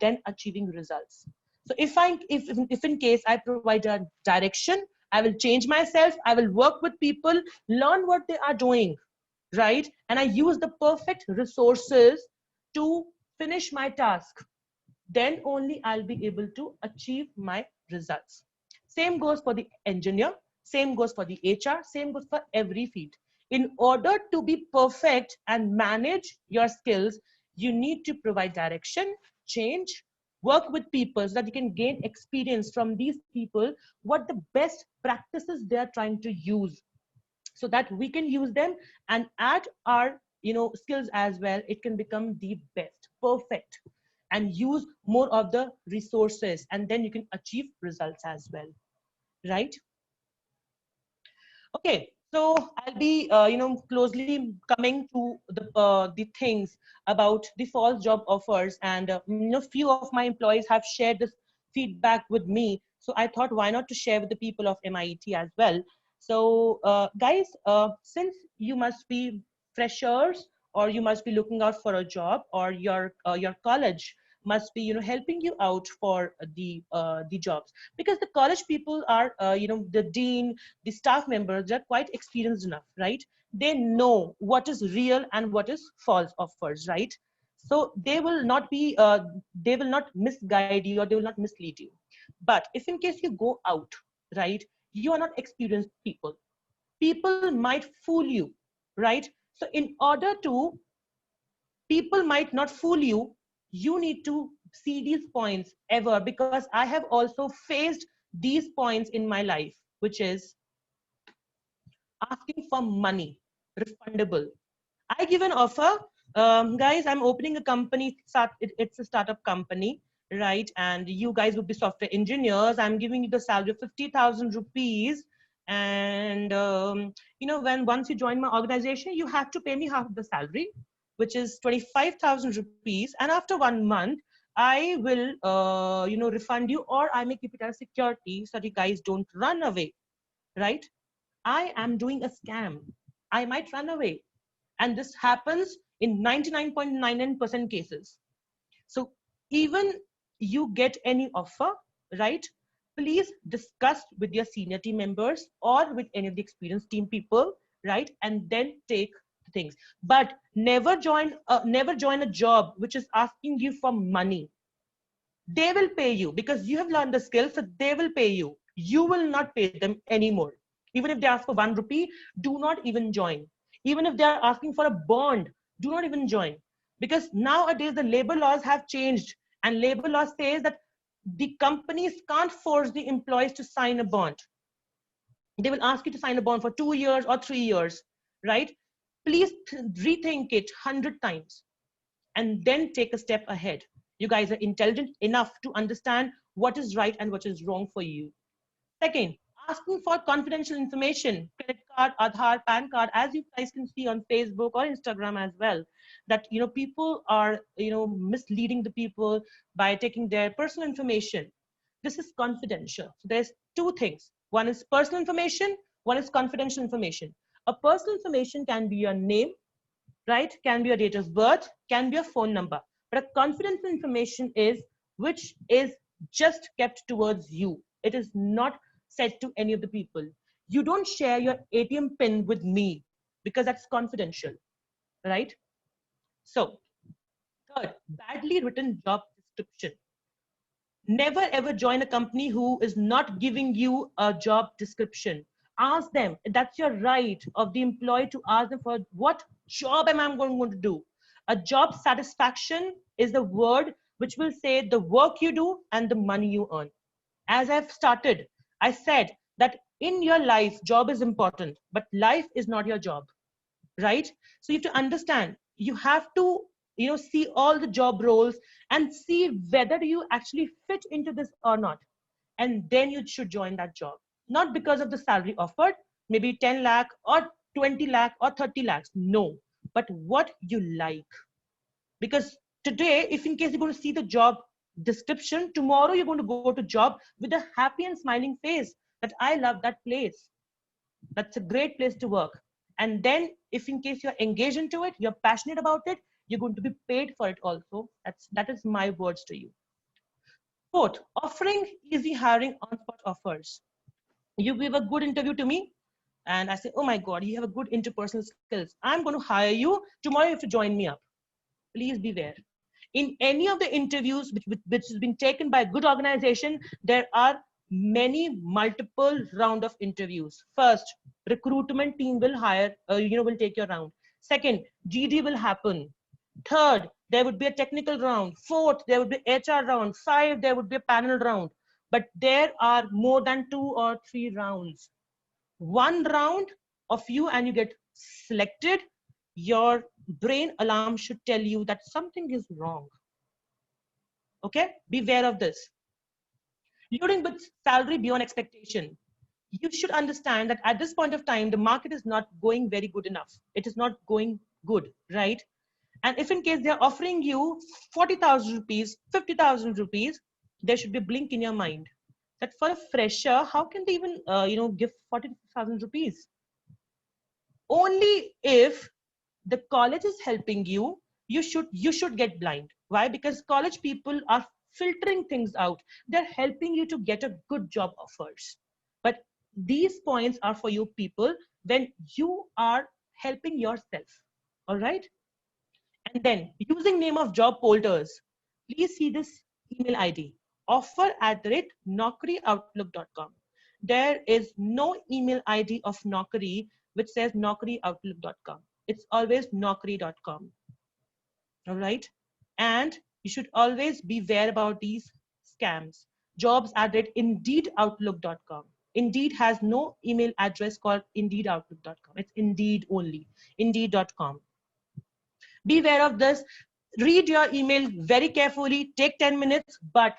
Then achieving results. So if in case I provide a direction, I will change myself, I will work with people, learn what they are doing, right? And I use the perfect resources to finish my task. Then only I'll be able to achieve my results. Same goes for the engineer, same goes for the HR, same goes for every field. In order to be perfect and manage your skills, you need to provide direction, change, work with people so that you can gain experience from these people, what the best practices they are trying to use, so that we can use them and add our skills as well. It can become the best, perfect, and use more of the resources, and then you can achieve results as well, right? Okay, so I'll be closely coming to the things about the false job offers, and few of my employees have shared this feedback with me, so I thought why not to share with the people of MIT as well. So guys, since you must be freshers, or you must be looking out for a job, or your college must be helping you out for the jobs, because the college people are the dean, the staff members, they're quite experienced enough, right? They know what is real and what is false offers, right? So they will not misguide you, or they will not mislead you. But if in case you go out, right, you are not experienced people, people might fool you, right? So in order to people might not fool you, you need to see these points ever, because I have also faced these points in my life, which is asking for money, refundable. I give an offer, guys, I'm opening a company, it's a startup company, right? And you guys would be software engineers. I'm giving you the salary of 50,000 rupees. And, once you join my organization, you have to pay me half of the salary, which is 25,000 rupees. And after 1 month, I will, refund you, or I may keep it as security so that you guys don't run away, right? I am doing a scam. I might run away. And this happens in 99.99% cases. So even you get any offer, right? Please discuss with your senior team members or with any of the experienced team people, right? And then take the things. But never join a job which is asking you for money. They will pay you because you have learned the skill, so they will pay you. You will not pay them anymore. Even if they ask for 1 rupee, do not even join. Even if they are asking for a bond, do not even join. Because nowadays the labor laws have changed, and labor law says that the companies can't force the employees to sign a bond. They will ask you to sign a bond for 2 years or 3 years, right? Please rethink it 100 times and then take a step ahead. You guys are intelligent enough to understand what is right and what is wrong for you. Second, asking for confidential information, credit card, Aadhaar, PAN card, as you guys can see on Facebook or Instagram as well, that people are misleading the people by taking their personal information. This is confidential. So there's two things. One is personal information, one is confidential information. A personal information can be your name, right? Can be your date of birth, can be your phone number. But a confidential information is which is just kept towards you. It is not said to any of the people. You don't share your ATM pin with me because that's confidential, right? So, third, badly written job description. Never ever join a company who is not giving you a job description. Ask them. That's your right of the employee to ask them for what job am I going to do. A job satisfaction is the word which will say the work you do and the money you earn. As I've started, I said that in your life, job is important, but life is not your job, right? So you have to understand, you have to see all the job roles and see whether you actually fit into this or not, and then you should join that job, not because of the salary offered, maybe 10 lakh or 20 lakh or 30 lakhs, no, but what you like. Because today, if in case you're going to see the job description, tomorrow you're going to go to job with a happy and smiling face that I love that place, that's a great place to work. And then if in case you're engaged into it, you're passionate about it, you're going to be paid for it also. That is my words to you. Fourth, offering easy hiring on spot offers. You give a good interview to me and I say, oh my God, you have a good interpersonal skills, I'm going to hire you tomorrow, you have to join me up. Please beware. In any of the interviews which has been taken by a good organization, there are many multiple round of interviews. First, recruitment team will hire, will take your round. Second, GD will happen. Third, there would be a technical round. Fourth, there would be HR round. Five, there would be a panel round. But there are more than 2 or 3 rounds. One round of you and you get selected, your brain alarm should tell you that something is wrong. Okay, beware of this. Luring with salary beyond expectation. You should understand that at this point of time, the market is not going very good enough. It is not going good, right? And if in case they're offering you 40,000 rupees, 50,000 rupees, there should be a blink in your mind that for a fresher, how can they even, give 40,000 rupees? Only if the college is helping you, you should get blind. Why? Because college people are filtering things out. They're helping you to get a good job offers. But these points are for you people when you are helping yourself. All right. And then using name of job portals, please see this email ID, offer@naukri.outlook.com. There is no email ID of Naukri which says naukri.outlook.com. It's always naukri.com. All right. And you should always beware about these scams. Jobs@indeedoutlook.com. Indeed has no email address called indeedoutlook.com. It's Indeed only, indeed.com. Beware of this. Read your email very carefully. Take 10 minutes, but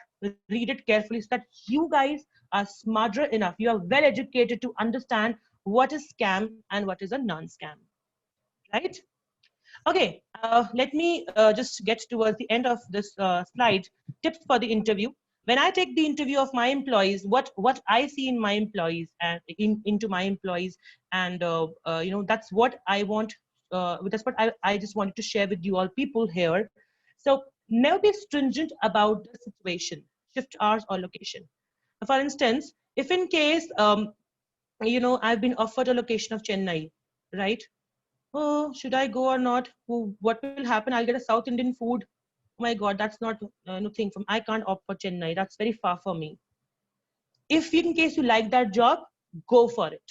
read it carefully so that you guys are smarter enough. You are well educated to understand what is scam and what is a non-scam, right? Okay, let me just get towards the end of this slide. Tips for the interview. When I take the interview of my employees, what I see in my employees and into my employees, and that's what I want. That's what I just wanted to share with you all people here. So never be stringent about the situation, shift hours or location. For instance, if in case I've been offered a location of Chennai, right? Oh, should I go or not? Oh, what will happen? I'll get a South Indian food. Oh my God, that's not no thing from. I can't opt for Chennai. That's very far for me. If in case you like that job, go for it.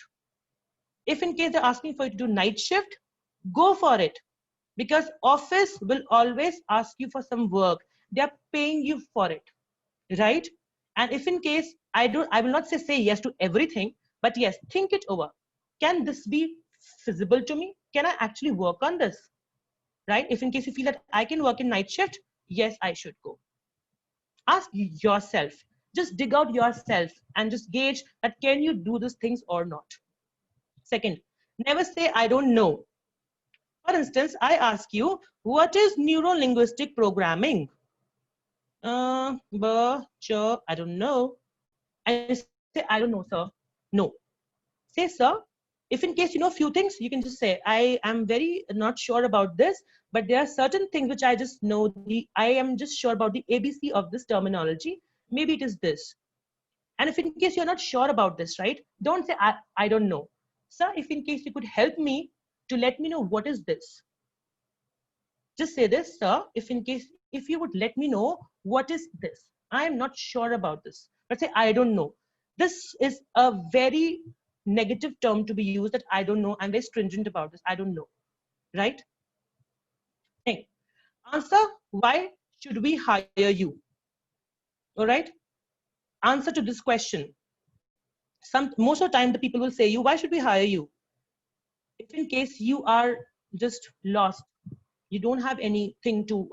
If in case they're asking for you to do night shift, go for it. Because office will always ask you for some work. They're paying you for it, right? And if in case I will not say yes to everything, But yes, think it over. Can this be feasible to me? Can I actually work on this? Right? If in case you feel that I can work in night shift, yes, I should go. Ask yourself, just dig out yourself and just gauge that can you do these things or not. Second, never say I don't know. For instance, I ask you, what is neuro-linguistic programming? I don't know. And you say, I don't know, sir. No. Say, sir, if in case you know a few things, you can just say, I am very not sure about this, but there are certain things which I just know, I am just sure about the ABC of this terminology. Maybe it is this. And if in case you're not sure about this, right, don't say, I don't know. Sir, if in case you could help me to let me know what is this. Just say this, sir, if you would let me know what is this. I am not sure about this. But say, I don't know. This is a very negative term to be used, that I don't know. I'm very stringent about this. I don't know. Right? Think. Answer, why should we hire you? All right? Answer to this question. Most of the time, the people will say you, why should we hire you? If in case you are just lost, you don't have anything to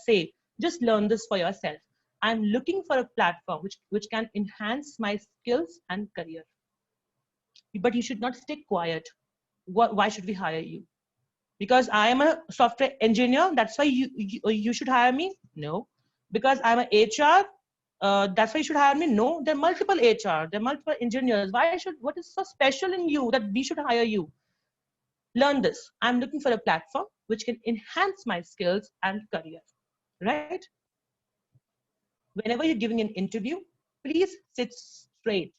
say, just learn this for yourself. I'm looking for a platform which can enhance my skills and career. But you should not stay quiet. Why should we hire you? Because I am a software engineer, that's why you should hire me? No. Because I'm an HR, that's why you should hire me? No. There are multiple HR, there are multiple engineers. What is so special in you that we should hire you? Learn this. I'm looking for a platform which can enhance my skills and career, right? Whenever you're giving an interview, please sit straight,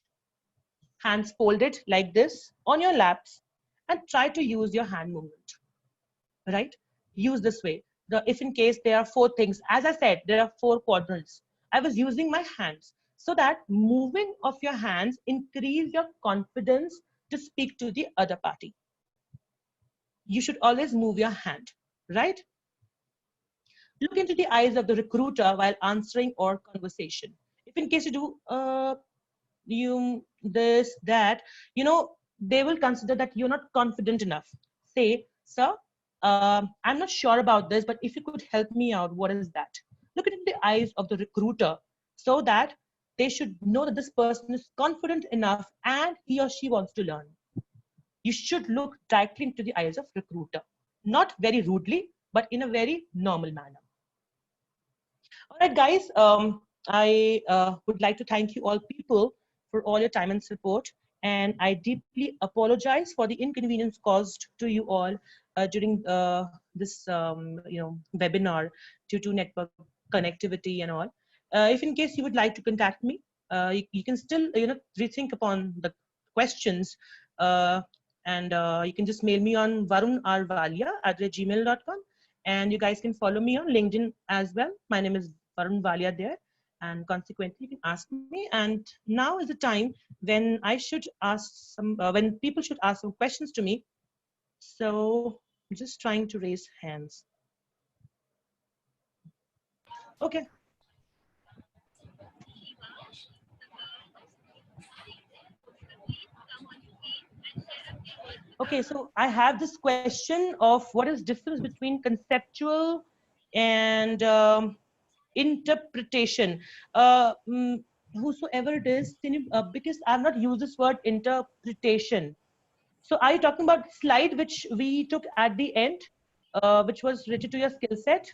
hands folded like this on your laps, and try to use your hand movement, right? Use this way. If in case there are 4 things, as I said, there are 4 quadrants. I was using my hands so that moving of your hands increase your confidence to speak to the other party. You should always move your hand, right? Look into the eyes of the recruiter while answering or conversation. If in case you do this, that, they will consider that you're not confident enough. Say, sir, I'm not sure about this, but if you could help me out, what is that? Look into the eyes of the recruiter so that they should know that this person is confident enough and he or she wants to learn. You should look directly into the eyes of recruiter, not very rudely, but in a very normal manner. All right, guys, I would like to thank you all people for all your time and support. And I deeply apologize for the inconvenience caused to you all during this webinar due to network connectivity and all. If in case you would like to contact me, you can still rethink upon the questions, and you can just mail me on varunrvalia@gmail.com. And you guys can follow me on LinkedIn as well. My name is Varun Valia there. And consequently, you can ask me. And now is the time when I should ask when people should ask some questions to me. So I'm just trying to raise hands. Okay. Okay, so I have this question of what is difference between conceptual and interpretation. Whosoever it is, because I've not used this word interpretation. So are you talking about slide which we took at the end, which was related to your skill set?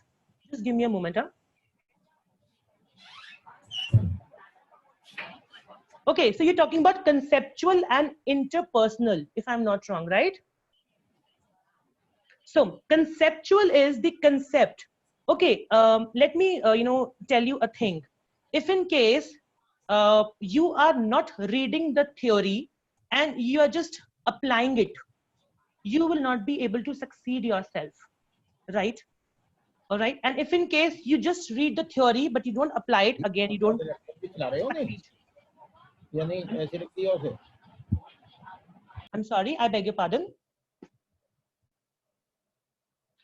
Just give me a moment. Huh? Okay, so you're talking about conceptual and interpersonal, if I'm not wrong, right? So conceptual is the concept. Okay, let me tell you a thing. If in case you are not reading the theory and you are just applying it, you will not be able to succeed yourself, right? All right. And if in case you just read the theory but you don't apply it, again you don't succeed. I'm sorry, I beg your pardon.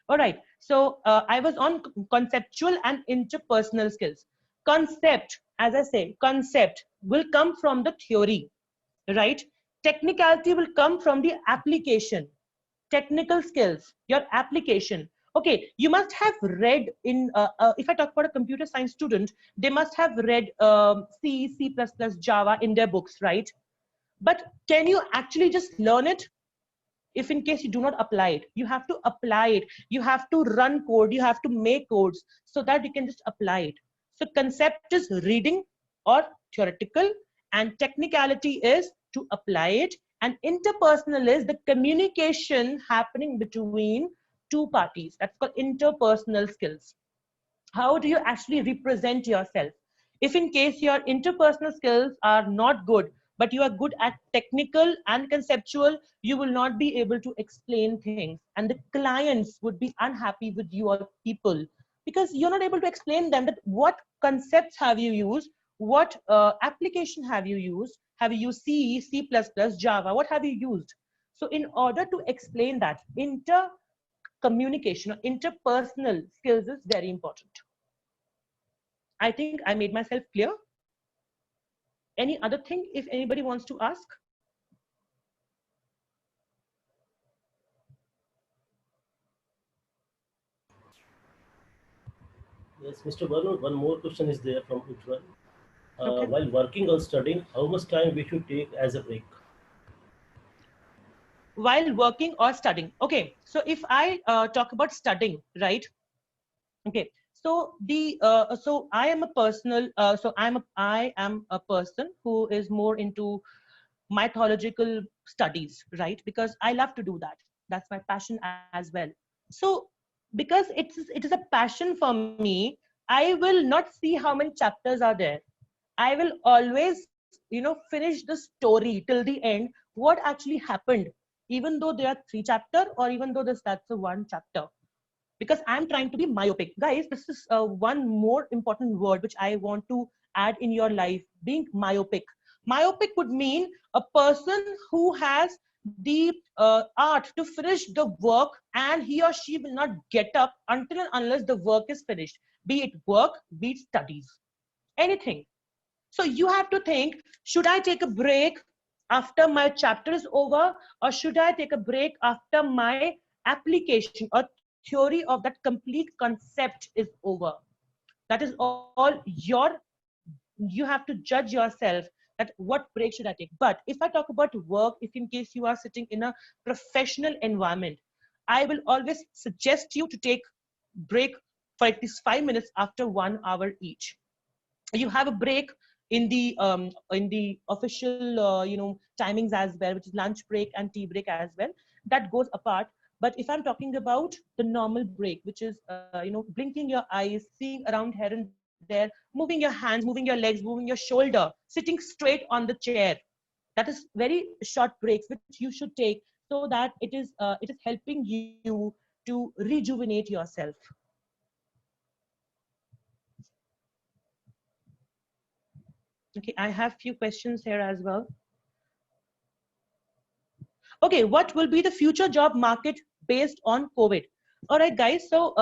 All right, so I was on conceptual and interpersonal skills. Concept, as I say, concept will come from the theory, right? Technicality will come from the application, technical skills, your application. Okay, you must have read in, if I talk about a computer science student, they must have read C, C++, Java in their books, right? But can you actually just learn it? If in case you do not apply it, you have to apply it. You have to run code, you have to make codes so that you can just apply it. So concept is reading or theoretical, and technicality is to apply it, and interpersonal is the communication happening between two parties. That's called interpersonal skills. How do you actually represent yourself? If in case your interpersonal skills are not good, but you are good at technical and conceptual, you will not be able to explain things, and the clients would be unhappy with you or people, because you're not able to explain them that what concepts have you used, what application have you used C, C++, Java, what have you used? So in order to explain that, communication or interpersonal skills is very important. I think I made myself clear. Any other thing if anybody wants to ask? Yes, Mr. Varun, one more question is there from Ujjwal. Okay. While working or studying, how much time we should take as a break? While working or studying. Okay, so if I talk about studying, right? Okay, so I am a personal, I am a person who is more into mythological studies, right? Because I love to do that. That's my passion as well. So because it is a passion for me, I will not see how many chapters are there. I will always, finish the story till the end, what actually happened, even though there are 3 chapters or even though that's a 1 chapter. Because I'm trying to be myopic. Guys, this is one more important word which I want to add in your life, being myopic. Myopic would mean a person who has the art to finish the work, and he or she will not get up until and unless the work is finished, be it work, be it studies, anything. So you have to think, should I take a break after my chapter is over, or should I take a break after my application or theory of that complete concept is over? That is all you have to judge yourself that what break should I take. But if I talk about work, if in case you are sitting in a professional environment, I will always suggest you to take break for at least 5 minutes after 1 hour each. You have a break in the official timings as well, which is lunch break and tea break as well. That goes apart. But if I'm talking about the normal break, which is blinking your eyes, seeing around here and there, moving your hands, moving your legs, moving your shoulder, sitting straight on the chair, that is very short breaks which you should take, so that it is helping you to rejuvenate yourself. Okay, I have few questions here as well. Okay, what will be the future job market based on COVID? All right, guys. So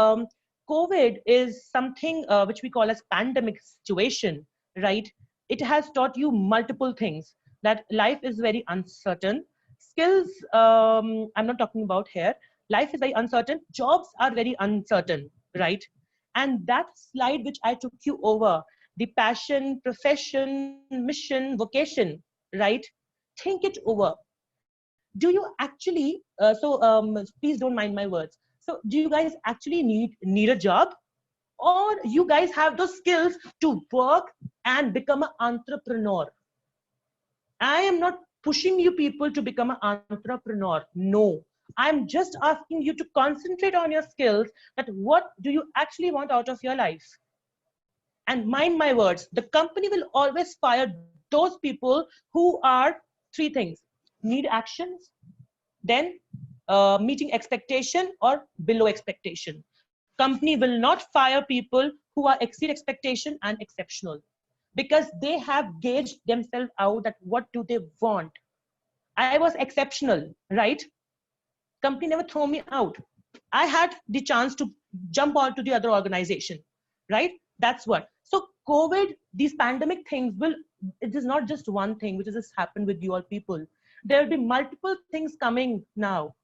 COVID is something which we call as pandemic situation, right? It has taught you multiple things. That life is very uncertain. Skills, I'm not talking about here. Life is very uncertain. Jobs are very uncertain, right? And that slide which I took you over, the passion, profession, mission, vocation, right? Think it over. Do you actually, please don't mind my words. So do you guys actually need a job? Or you guys have those skills to work and become an entrepreneur? I am not pushing you people to become an entrepreneur. No. I'm just asking you to concentrate on your skills, that what do you actually want out of your life? And mind my words, the company will always fire those people who are 3 things: need actions, then meeting expectation, or below expectation. Company will not fire people who are exceed expectation and exceptional, because they have gauged themselves out that what do they want. I was exceptional, right? Company never throw me out. I had the chance to jump on to the other organization, right? That's what. So COVID, these pandemic things it is not just one thing which has just happened with you all people. there will be multiple things coming now,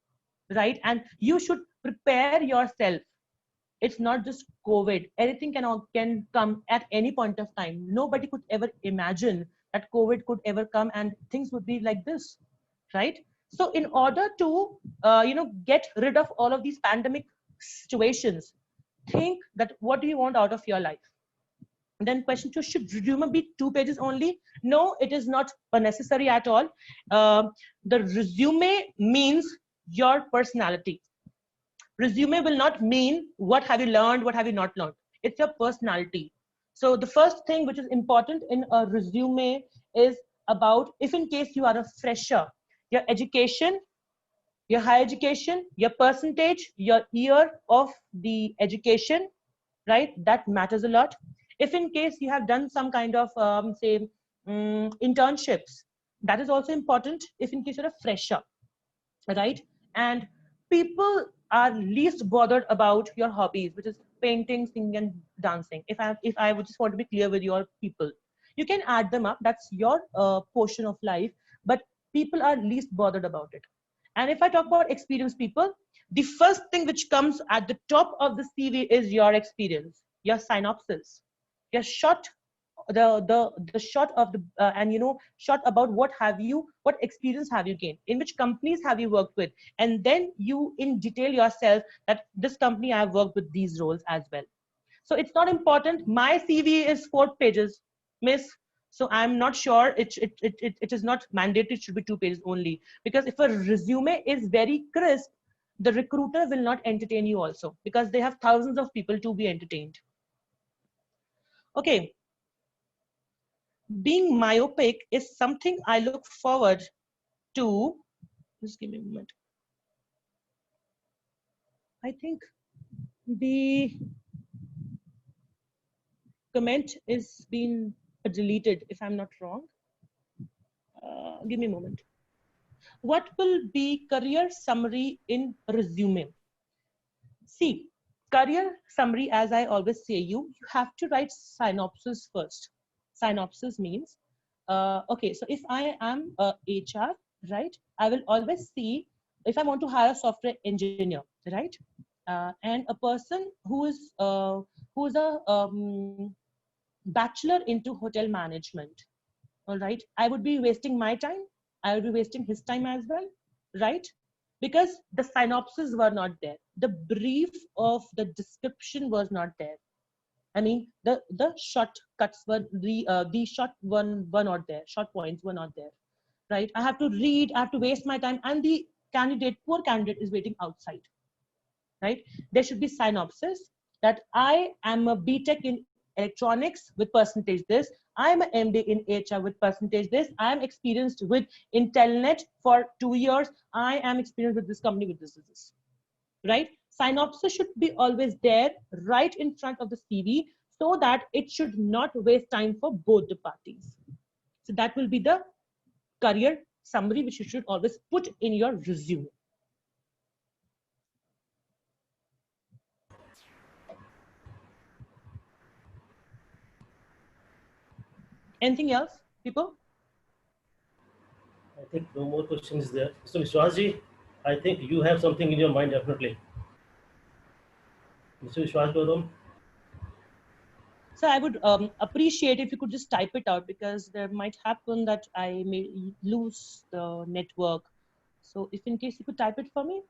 right? And you should prepare yourself. It's not just COVID. Anything can come at any point of time. Nobody could ever imagine that COVID could ever come and things would be like this, right? So in order to get rid of all of these pandemic situations, think that what do you want out of your life? And then question 2, should resume be 2 pages only? No, it is not necessary at all. The resume means your personality. Resume will not mean what have you learned, what have you not learned. It's your personality. So the first thing which is important in a resume is about, if in case you are a fresher, your education, your higher education, your percentage, your year of the education, right? That matters a lot. If in case you have done some kind of internships, that is also important if in case you're a fresher, right? And people are least bothered about your hobbies, which is painting, singing, and dancing. If I would just want to be clear with your people, you can add them up. That's your portion of life, but people are least bothered about it. And if I talk about experienced people, the first thing which comes at the top of the CV is your experience, your synopsis, your short, the short of the short about what experience have you gained, in which companies have you worked with, and then you in detail yourself that this company I have worked with these roles as well. So it's not important. My CV is 4 pages, miss. So I'm not sure it is not mandatory. It should be 2 pages only, because if a resume is very crisp, the recruiter will not entertain you also, because they have thousands of people to be entertained. Okay. Being myopic is something I look forward to. Just give me a moment. I think the comment is being deleted, if I'm not wrong. Give me a moment. What will be career summary in resume? See, career summary, as I always say, you have to write synopsis first. Synopsis means, okay, so if I am a HR, right, I will always see if I want to hire a software engineer, right, and a person who is a bachelor into hotel management, all right, I would be wasting my time. I would be wasting his time as well, right? Because the synopses were not there. The brief of the description was not there. I mean, the shortcuts were the short one were not there. Short points were not there, right? I have to read. I have to waste my time, and the candidate, poor candidate, is waiting outside, right? There should be synopsis that I am a BTech in electronics with percentage this. I am an MD in HR with percentage this. I am experienced with Intelnet for 2 years. I am experienced with this company with this, right? Synopsis should be always there right in front of the CV, so that it should not waste time for both the parties. So that will be the career summary which you should always put in your resume. Anything else, people? I think no more questions there. So Vishwasji, I think you have something in your mind definitely. Mr. Vishwas Gautam. So I would appreciate if you could just type it out, because there might happen that I may lose the network. So if in case you could type it for me.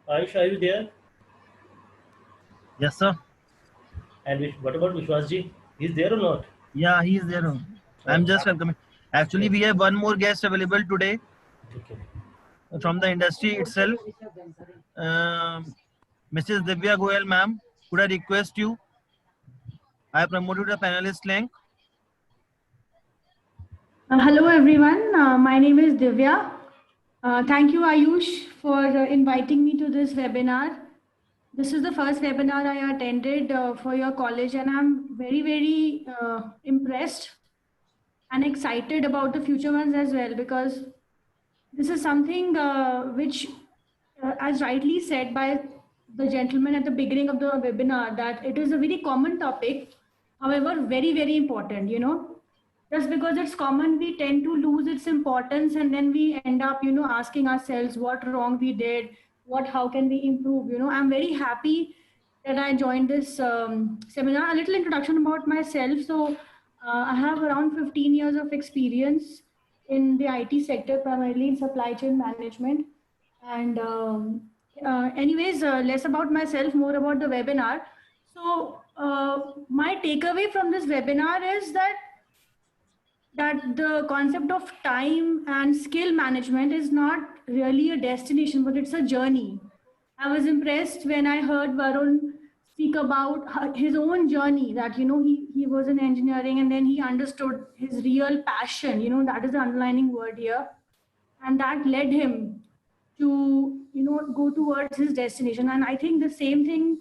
Ayush, are you there? Yes, sir. And what about Vishwasji? He's there or not? Yeah, he is there. I'm just welcoming. Actually, we have one more guest available today Okay. from the industry itself. Mrs. Divya Goyal, ma'am, could I request you? I have promoted a panelist link. Hello everyone, my name is Divya. Thank you Ayush for inviting me to this webinar. This is the first webinar I attended for your college, and I'm very impressed and excited about the future ones as well, because this is something which, as rightly said by the gentleman at the beginning of the webinar that it is a very common topic, however, very, very important, you know. Just because it's common, we tend to lose its importance and then we end up, you know, asking ourselves what wrong we did, how can we improve, you know. I'm very happy that I joined this seminar. A little introduction about myself. So I have around 15 years of experience in the IT sector, primarily in supply chain management. And anyways, less about myself, more about the webinar. So my takeaway from this webinar is that the concept of time and skill management is not really a destination, but it's a journey. I was impressed when I heard Varun speak about his own journey, that, you know, he was in engineering and then he understood his real passion, you know, that is the underlining word here. And that led him to, you know, go towards his destination. And I think the same thing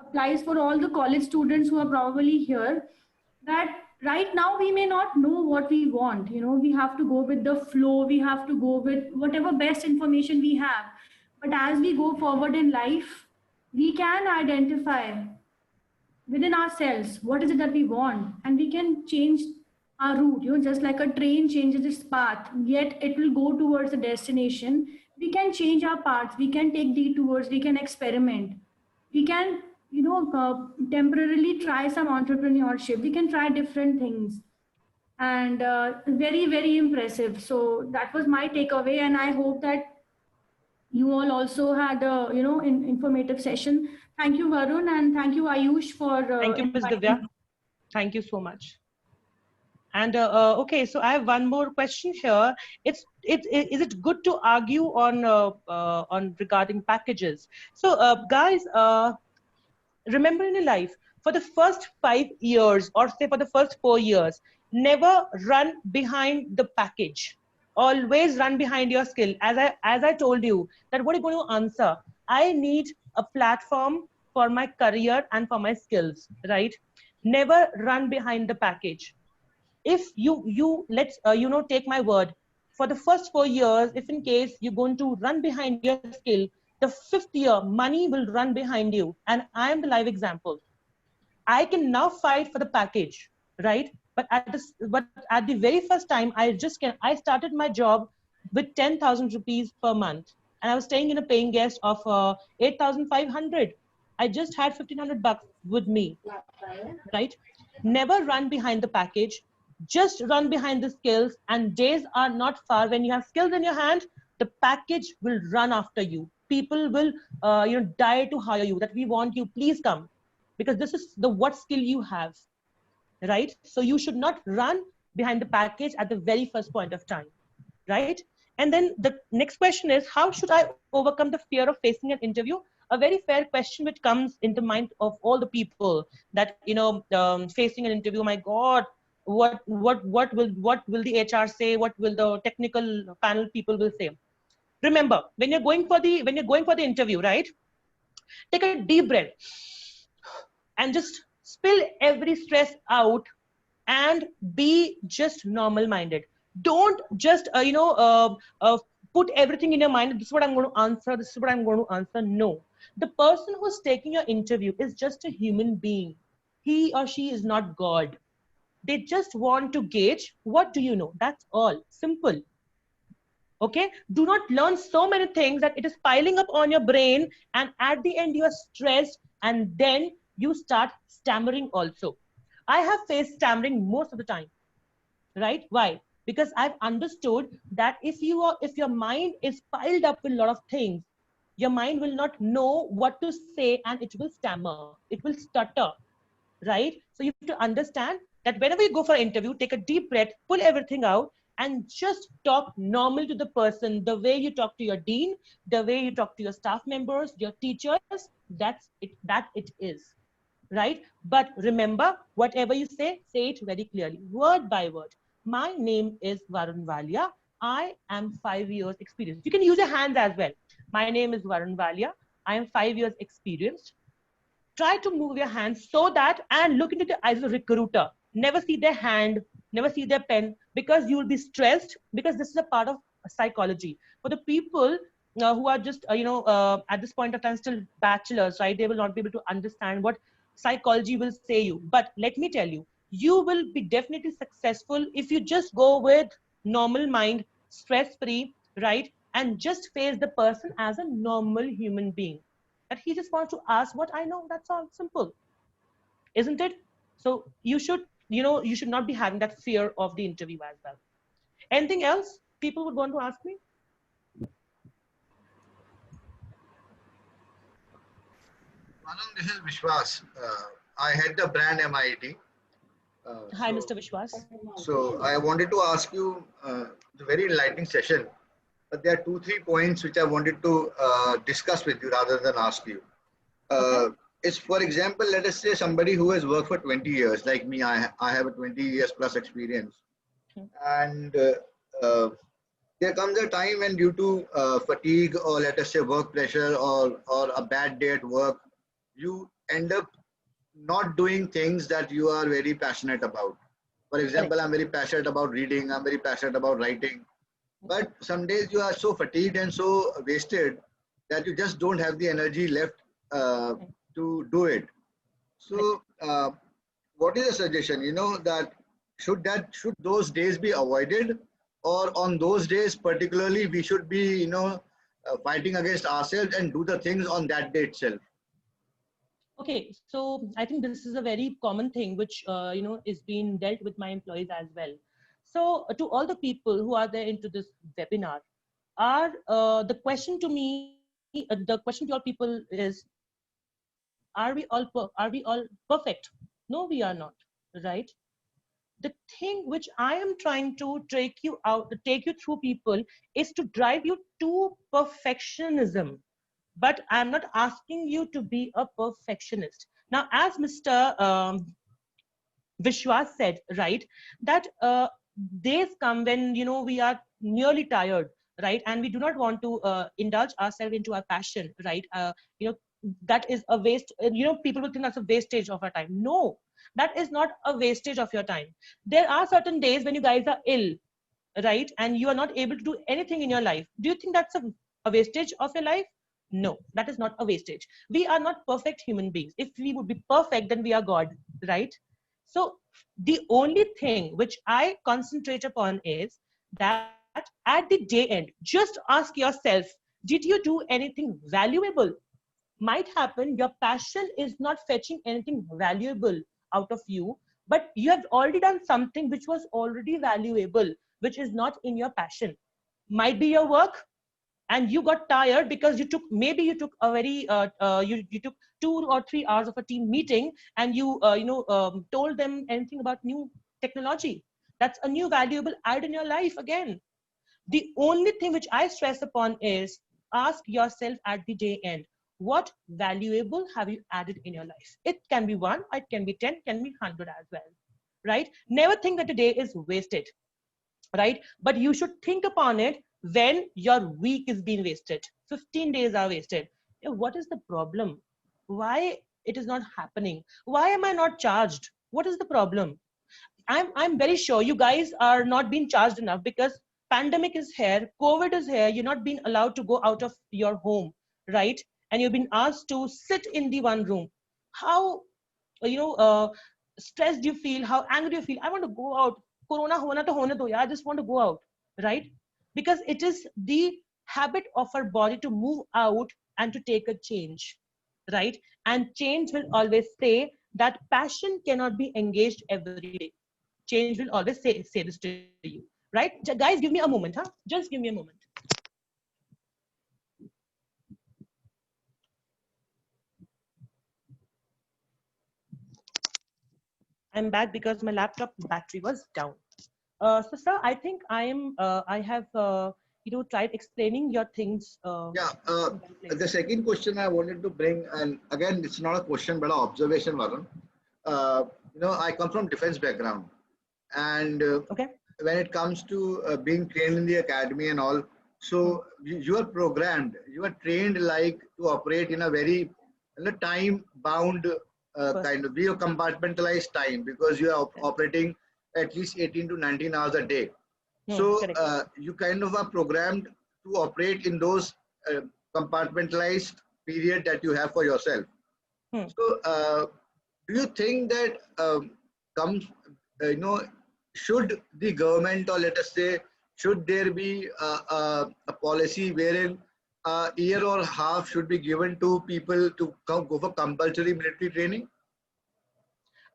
applies for all the college students who are probably here, that right now we may not know what we want, you know, we have to go with the flow, we have to go with whatever best information we have. But as we go forward in life, we can identify within ourselves what is it that we want, and we can change our route, you know, just like a train changes its path, yet it will go towards the destination. We can change our paths, we can take detours, we can experiment, we can, you know, temporarily try some entrepreneurship, we can try different things. And very, very impressive. So that was my takeaway, and I hope that you all also had a, you know, informative session. Thank you, Varun, and thank you, Ayush, for Thank you, Ms. inviting Divya. me. Thank you so much. And okay, so I have one more question here. Is it good to argue on regarding packages? So guys, remember in your life, for the first 5 years or say for the first 4 years, never run behind the package. Always run behind your skill. As I told you, that what are you going to answer? I need a platform for my career and for my skills, right? Never run behind the package. If you let's you know, take my word, for the first 4 years, if in case you're going to run behind your skill, the 5th year money will run behind you. And I am the live example. I can now fight for the package, right? But at the very first time, I started my job with 10,000 rupees per month, and I was staying in a paying guest of 8,500. I just had 1,500 bucks with me, right? Never run behind the package, just run behind the skills. And days are not far when you have skills in your hand, the package will run after you. People will you know, die to hire you, that we want you, please come, because this is the what skill you have, right? So you should not run behind the package at the very first point of time, right? And then the next question is, how should I overcome the fear of facing an interview? A very fair question which comes into mind of all the people, that, you know, facing an interview, my God, what will the HR say? What will the technical panel people will say? Remember, when you're going for the interview, right? Take a deep breath and just spill every stress out and be just normal minded. Don't just put everything in your mind. This is what I'm going to answer. This is what I'm going to answer. No, the person who's taking your interview is just a human being. He or she is not God. They just want to gauge, what do you know? That's all. Simple. Okay, do not learn so many things that it is piling up on your brain, and at the end you are stressed, and then you start stammering also. I have faced stammering most of the time, right? Why? Because I've understood that if your mind is piled up with a lot of things, your mind will not know what to say, and it will stammer, it will stutter, right? So you have to understand that whenever you go for an interview, take a deep breath, pull everything out, and just talk normal to the person, the way you talk to your dean, the way you talk to your staff members, your teachers. That's it. That it is, right? But remember, whatever you say it very clearly, word by word. My name is Varun Walia. I am 5 years experienced. You can use your hands as well. My name is Varun Walia. I am 5 years experienced. Try to move your hands so that, and look into the eyes of a recruiter. Never see their hand, never see their pen, because you will be stressed, because this is a part of psychology. For the people who are just at this point of time still bachelors, right? They will not be able to understand what psychology will say you. But let me tell you, you will be definitely successful if you just go with normal mind, stress free, right? And just face the person as a normal human being, that he just wants to ask what I know. That's all, simple, isn't it? So you should, you should not be having that fear of the interview as well. Anything else people would want to ask me? Anand, this is Vishwas. I head the brand MIT. Hi, Mr. Vishwas. So I wanted to ask you, it's a very enlightening session, but there are 2-3 points which I wanted to discuss with you rather than ask you. Is, for example, let us say somebody who has worked for 20 years, like me, I have a 20 years plus experience. And there comes a time when due to fatigue or let us say work pressure or a bad day at work, you end up not doing things that you are very passionate about. For example, I'm very passionate about reading, I'm very passionate about writing, but some days you are so fatigued and so wasted that you just don't have the energy left to do it. So what is the suggestion, that should those days be avoided, or on those days particularly we should be fighting against ourselves and do the things on that day itself? Okay, so I think this is a very common thing which is being dealt with my employees as well. So to all the people who are there into this webinar, the question to me, the question to all people is, are we all perfect? No, we are not, right? The thing which I am trying to take you through, people, is to drive you to perfectionism. But I'm not asking you to be a perfectionist. Now, as Mr. Vishwas said, right, that days come when, we are nearly tired, right? And we do not want to indulge ourselves into our passion, right? That is a waste. People will think that's a wastage of our time. No, that is not a wastage of your time. There are certain days when you guys are ill, right? And you are not able to do anything in your life. Do you think that's a wastage of your life? No, that is not a wastage. We are not perfect human beings. If we would be perfect, then we are God, right? So the only thing which I concentrate upon is that at the day end, just ask yourself, did you do anything valuable? Might happen your passion is not fetching anything valuable out of you, but you have already done something which was already valuable, which is not in your passion. Might be your work, and you got tired because you took a very you took 2 or 3 hours of a team meeting, and you told them anything about new technology. That's a new valuable add in your life. Again, the only thing which I stress upon is, ask yourself at the day end, what valuable have you added in your life? It can be 1, it can be 10, can be 100 as well, right? Never think that the day is wasted, right? But you should think upon it when your week is being wasted. 15 days are wasted. What is the problem? Why it is not happening? Why am I not charged? What is the problem? I'm very sure you guys are not being charged enough, because pandemic is here, COVID is here, you're not being allowed to go out of your home, right? And you've been asked to sit in the one room. How stressed you feel, how angry you feel. I want to go out. Corona hona to hone do, I just want to go out, right? Because it is the habit of our body to move out and to take a change, right? And change will always say that passion cannot be engaged every day. Change will always say this to you, right? Guys, give me a moment, huh? Just give me a moment. I'm back because my laptop battery was down. So, sir, I think I have tried explaining your things. The second question I wanted to bring, and again, it's not a question but an observation, Varun. I come from defense background, and Okay. when it comes to being trained in the academy and all, so you are programmed, you are trained like to operate in a very time bound kind of, you compartmentalized time, because you are operating at least 18 to 19 hours a day. So you kind of are programmed to operate in those compartmentalized period that you have for yourself. Hmm. So, do you think that comes, should the government, or let us say, should there be a policy wherein a year or half should be given to people to go for compulsory military training?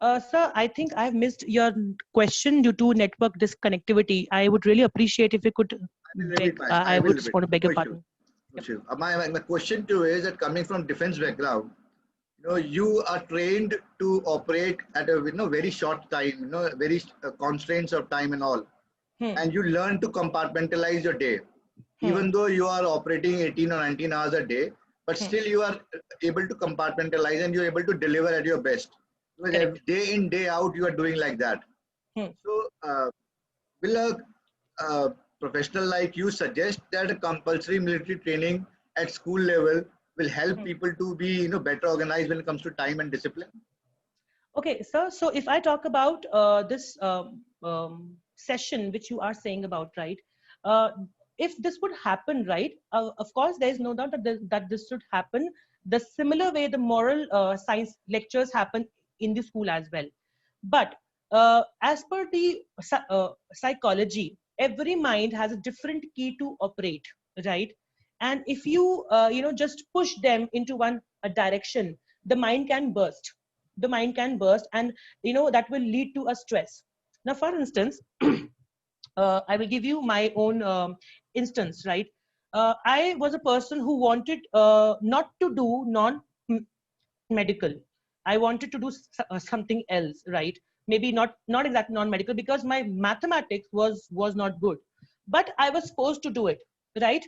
Sir, I think I've missed your question due to network disconnectivity. I would really appreciate if you could I will beg. repeat my. I I will would just repeat. want to beg No your issue. pardon. No issue. My question to you is that coming from defense background, you are trained to operate at a very short time, very constraints of time and all, Hmm. and you learn to compartmentalize your day, even though you are operating 18 or 19 hours a day, but still you are able to compartmentalize and you're able to deliver at your best. Because Correct. day in, day out, you are doing like that. Hmm. So, will a professional like you suggest that a compulsory military training at school level will help people to be better organized when it comes to time and discipline? Okay, sir. So if I talk about this session which you are saying about, right? If this would happen, right? Of course, there is no doubt that this should happen the similar way the moral science lectures happen in the school as well. But as per the psychology, every mind has a different key to operate, right? And if you just push them into one direction, the mind can burst. The mind can burst, and that will lead to a stress. Now, for instance, I will give you my own instance, right? I was a person who wanted not to do non-medical. I wanted to do something else, right? Maybe not exactly non-medical, because my mathematics was not good, but I was supposed to do it, right?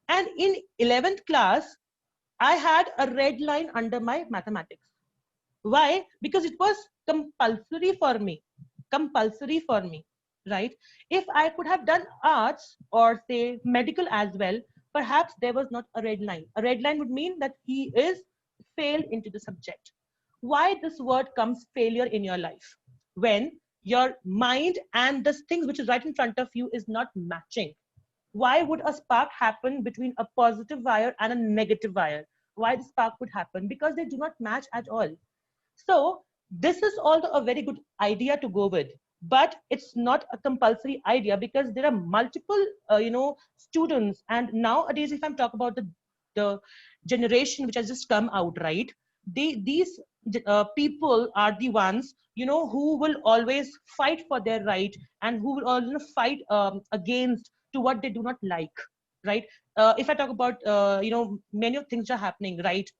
And in 11th class, I had a red line under my mathematics. Why? Because it was compulsory for me. Compulsory for me, right? If I could have done arts or say medical as well, perhaps there was not a red line. A red line would mean that he is failed into the subject. Why this word comes failure in your life? When your mind and the things which is right in front of you is not matching. Why would a spark happen between a positive wire and a negative wire? Why the spark would happen? Because they do not match at all. So this is also a very good idea to go with, but it's not a compulsory idea because there are multiple, students. And nowadays, if I'm talking about the generation which has just come out, right? These people are the ones, who will always fight for their right, and who will always fight against to what they do not like, right? If I talk about, many of things are happening, right,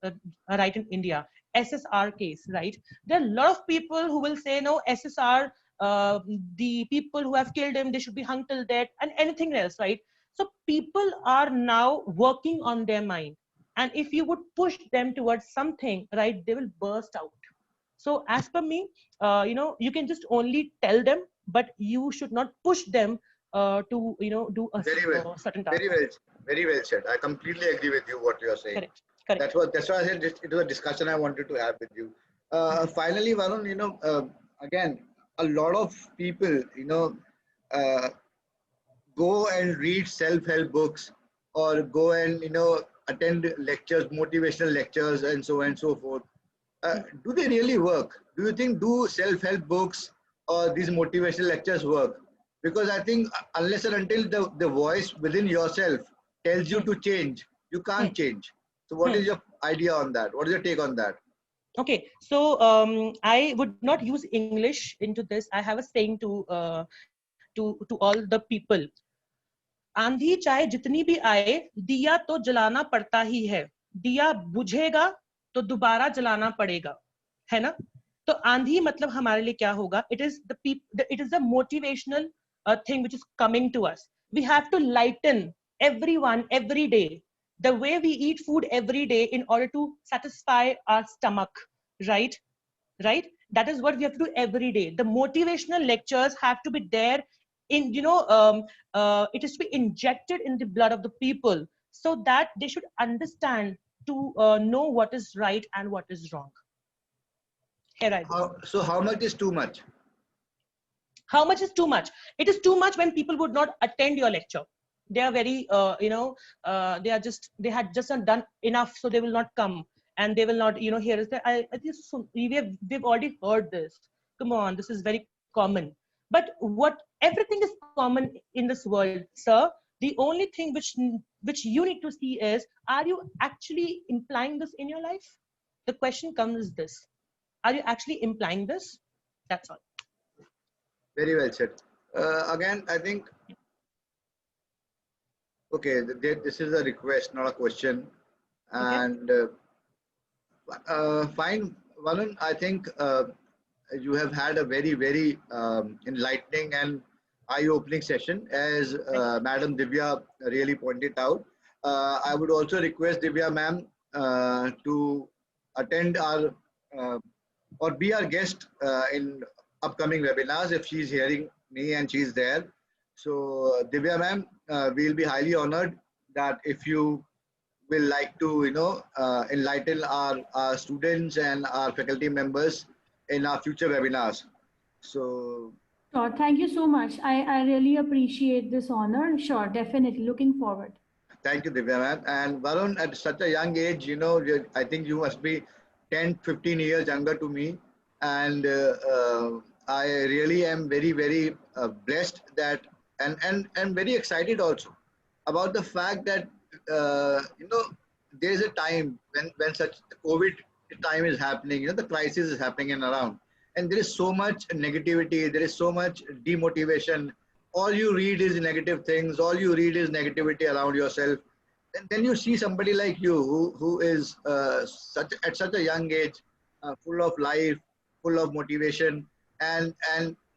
right in India. SSR case, right? There are a lot of people who will say, no, SSR, the people who have killed him, they should be hung till death, and anything else, right? So people are now working on their mind. And if you would push them towards something, right, they will burst out. So as per me, you can just only tell them, but you should not push them to, do a Very well, certain task. very well said. I completely agree with you what you are saying. Correct. Correct. That's why I said it was a discussion I wanted to have with you. Finally, Varun, again, a lot of people, uh, go and read self-help books, or go and attend lectures, motivational lectures, and so on and so forth. Do they really work? Do you think do self-help books or these motivational lectures work? Because I think unless and until the voice within yourself tells you to change, you can't change. So what is your idea on that? What is your take on that? Okay, so I would not use English into this. I have a saying to all the people. आंधी चाहे जितनी भी आए, दिया तो जलाना पड़ता ही है. दिया बुझेगा तो दोबारा जलाना पड़ेगा, है ना? तो आंधी मतलब हमारे लिए क्या होगा? It is the motivational thing which is coming to us. We have to lighten everyone every day. The way we eat food every day in order to satisfy our stomach, right? Right? That is what we have to do every day. The motivational lectures have to be there in, it is to be injected in the blood of the people so that they should understand to know what is right and what is wrong. Here I go. So how much is too much? How much is too much? It is too much when people would not attend your lecture. they are very, they had just not done enough, so they will not come and they will not, hear us. I think so, we've already heard this. Come on, this is very common. But everything is common in this world, sir. The only thing which you need to see is, are you actually implying this in your life? The question comes this: are you actually implying this? That's all. Very well said. Again, I think, okay, this is a request, not a question. Okay. And fine, Varun, I think you have had a very, very enlightening and eye-opening session, as Madam Divya really pointed out. I would also request Divya ma'am to attend our or be our guest in upcoming webinars if she's hearing me and she's there. So Divya ma'am, we'll be highly honored that if you will like to, enlighten our students and our faculty members in our future webinars. So Sure. Thank you so much. I really appreciate this honor. Sure, definitely. Looking forward. thank you, Divya ma'am. And Varun, at such a young age, I think you must be 10, 15 years younger to me. And I really am very, very blessed that, and very excited also about the fact that, there is a time when such COVID time is happening, the crisis is happening and around. And there is so much negativity, there is so much demotivation. All you read is negative things, all you read is negativity around yourself. And then you see somebody like you who is at such a young age, full of life, full of motivation, and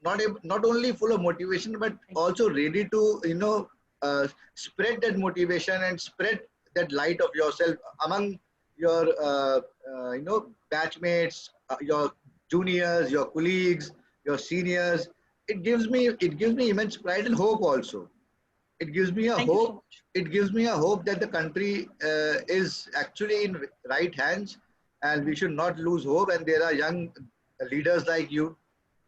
not only full of motivation, but also ready to spread that motivation and spread that light of yourself among your batchmates, your juniors, your colleagues, your seniors. It gives me immense pride and hope also. It gives me a Thank you so hope. much. It gives me a hope that the country is actually in right hands, and we should not lose hope. And there are young leaders like you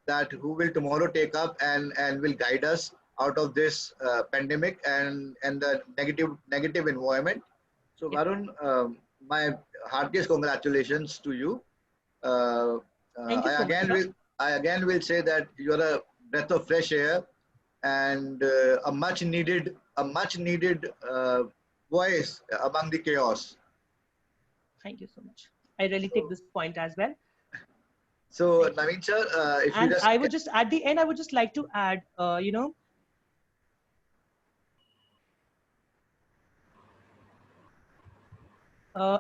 that who will tomorrow take up and will guide us out of this pandemic and the negative environment. So Yeah. Varun, my heartiest congratulations to you. Uh, Thank you so much, sir. I again will say that you're a breath of fresh air and a much needed voice among the chaos. Thank you so much. I really take this point as well. So Thank you. Naveen sir, if you And just I would just, at the end, I would just like to add,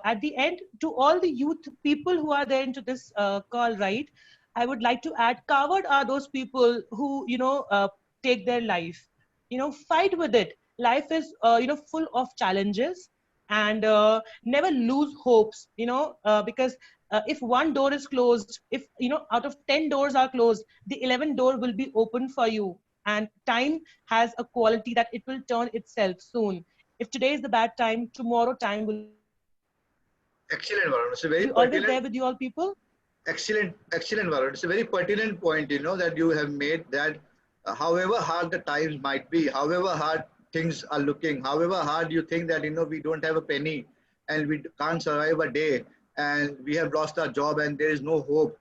at the end, to all the youth people who are there into this call, right? I would like to add, coward are those people who, take their life. Fight with it. Life is, full of challenges, and never lose hopes. Because if one door is closed, if out of 10 doors are closed, the 11th door will be open for you. And time has a quality that it will turn itself soon. If today is the bad time, tomorrow time will excellent Varun, it's a very be always there pertinent with you all people. excellent Varun. It's a very pertinent point, that you have made that however hard the times might be, however hard things are looking, however hard you think that, we don't have a penny and we can't survive a day and we have lost our job and there is no hope.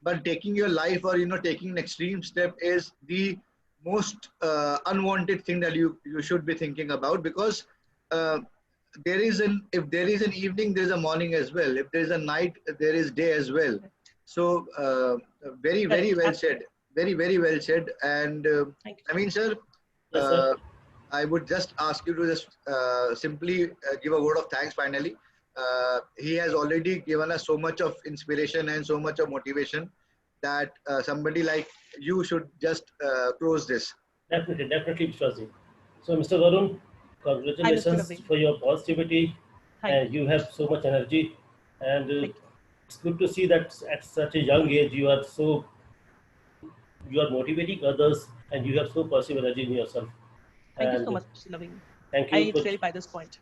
But taking your life or, taking an extreme step is the most unwanted thing that you should be thinking about, because if there is an evening, there is a morning as well. If there is a night, there is day as well. So very, very well said. Very, very well said. And Thank you. I mean, sir, Yes, sir. I would just ask you to just simply give a word of thanks finally. He has already given us so much of inspiration and so much of motivation that somebody like you should just close this. Definitely, Vishwaji. So, Mr. Varun, congratulations Naveen. for your positivity. Thank You have so much energy, and Thank you. it's good to see that at such a young age you are motivating others, and you have so positive energy in yourself. Thank you so And much, Mr. Naveen. thank I you need for to clarify this point.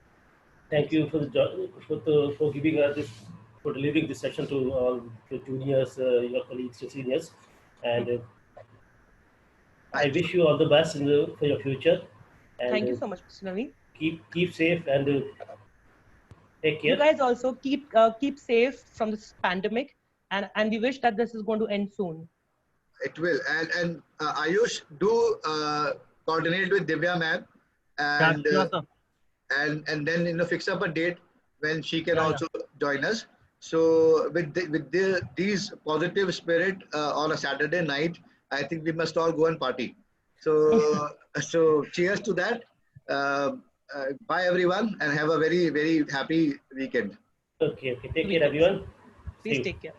thank you for for giving us this, for delivering this session to all the juniors, your colleagues, your seniors, and I wish you all the best for your future. And Thank you so much, Mr. Naveen. keep safe and take care. You guys also keep safe from this pandemic, and we wish that this is going to end soon. It will. And Ayush, do coordinate with Divya ma'am, Yeah, and sure, sir. and then fix up a date when she can Yeah, yeah. also join us. So with these positive spirit on a Saturday night, I think we must all go and party. So so cheers to that. Bye everyone, and have a very happy weekend. Okay. Take care, everyone. See Please you. take care.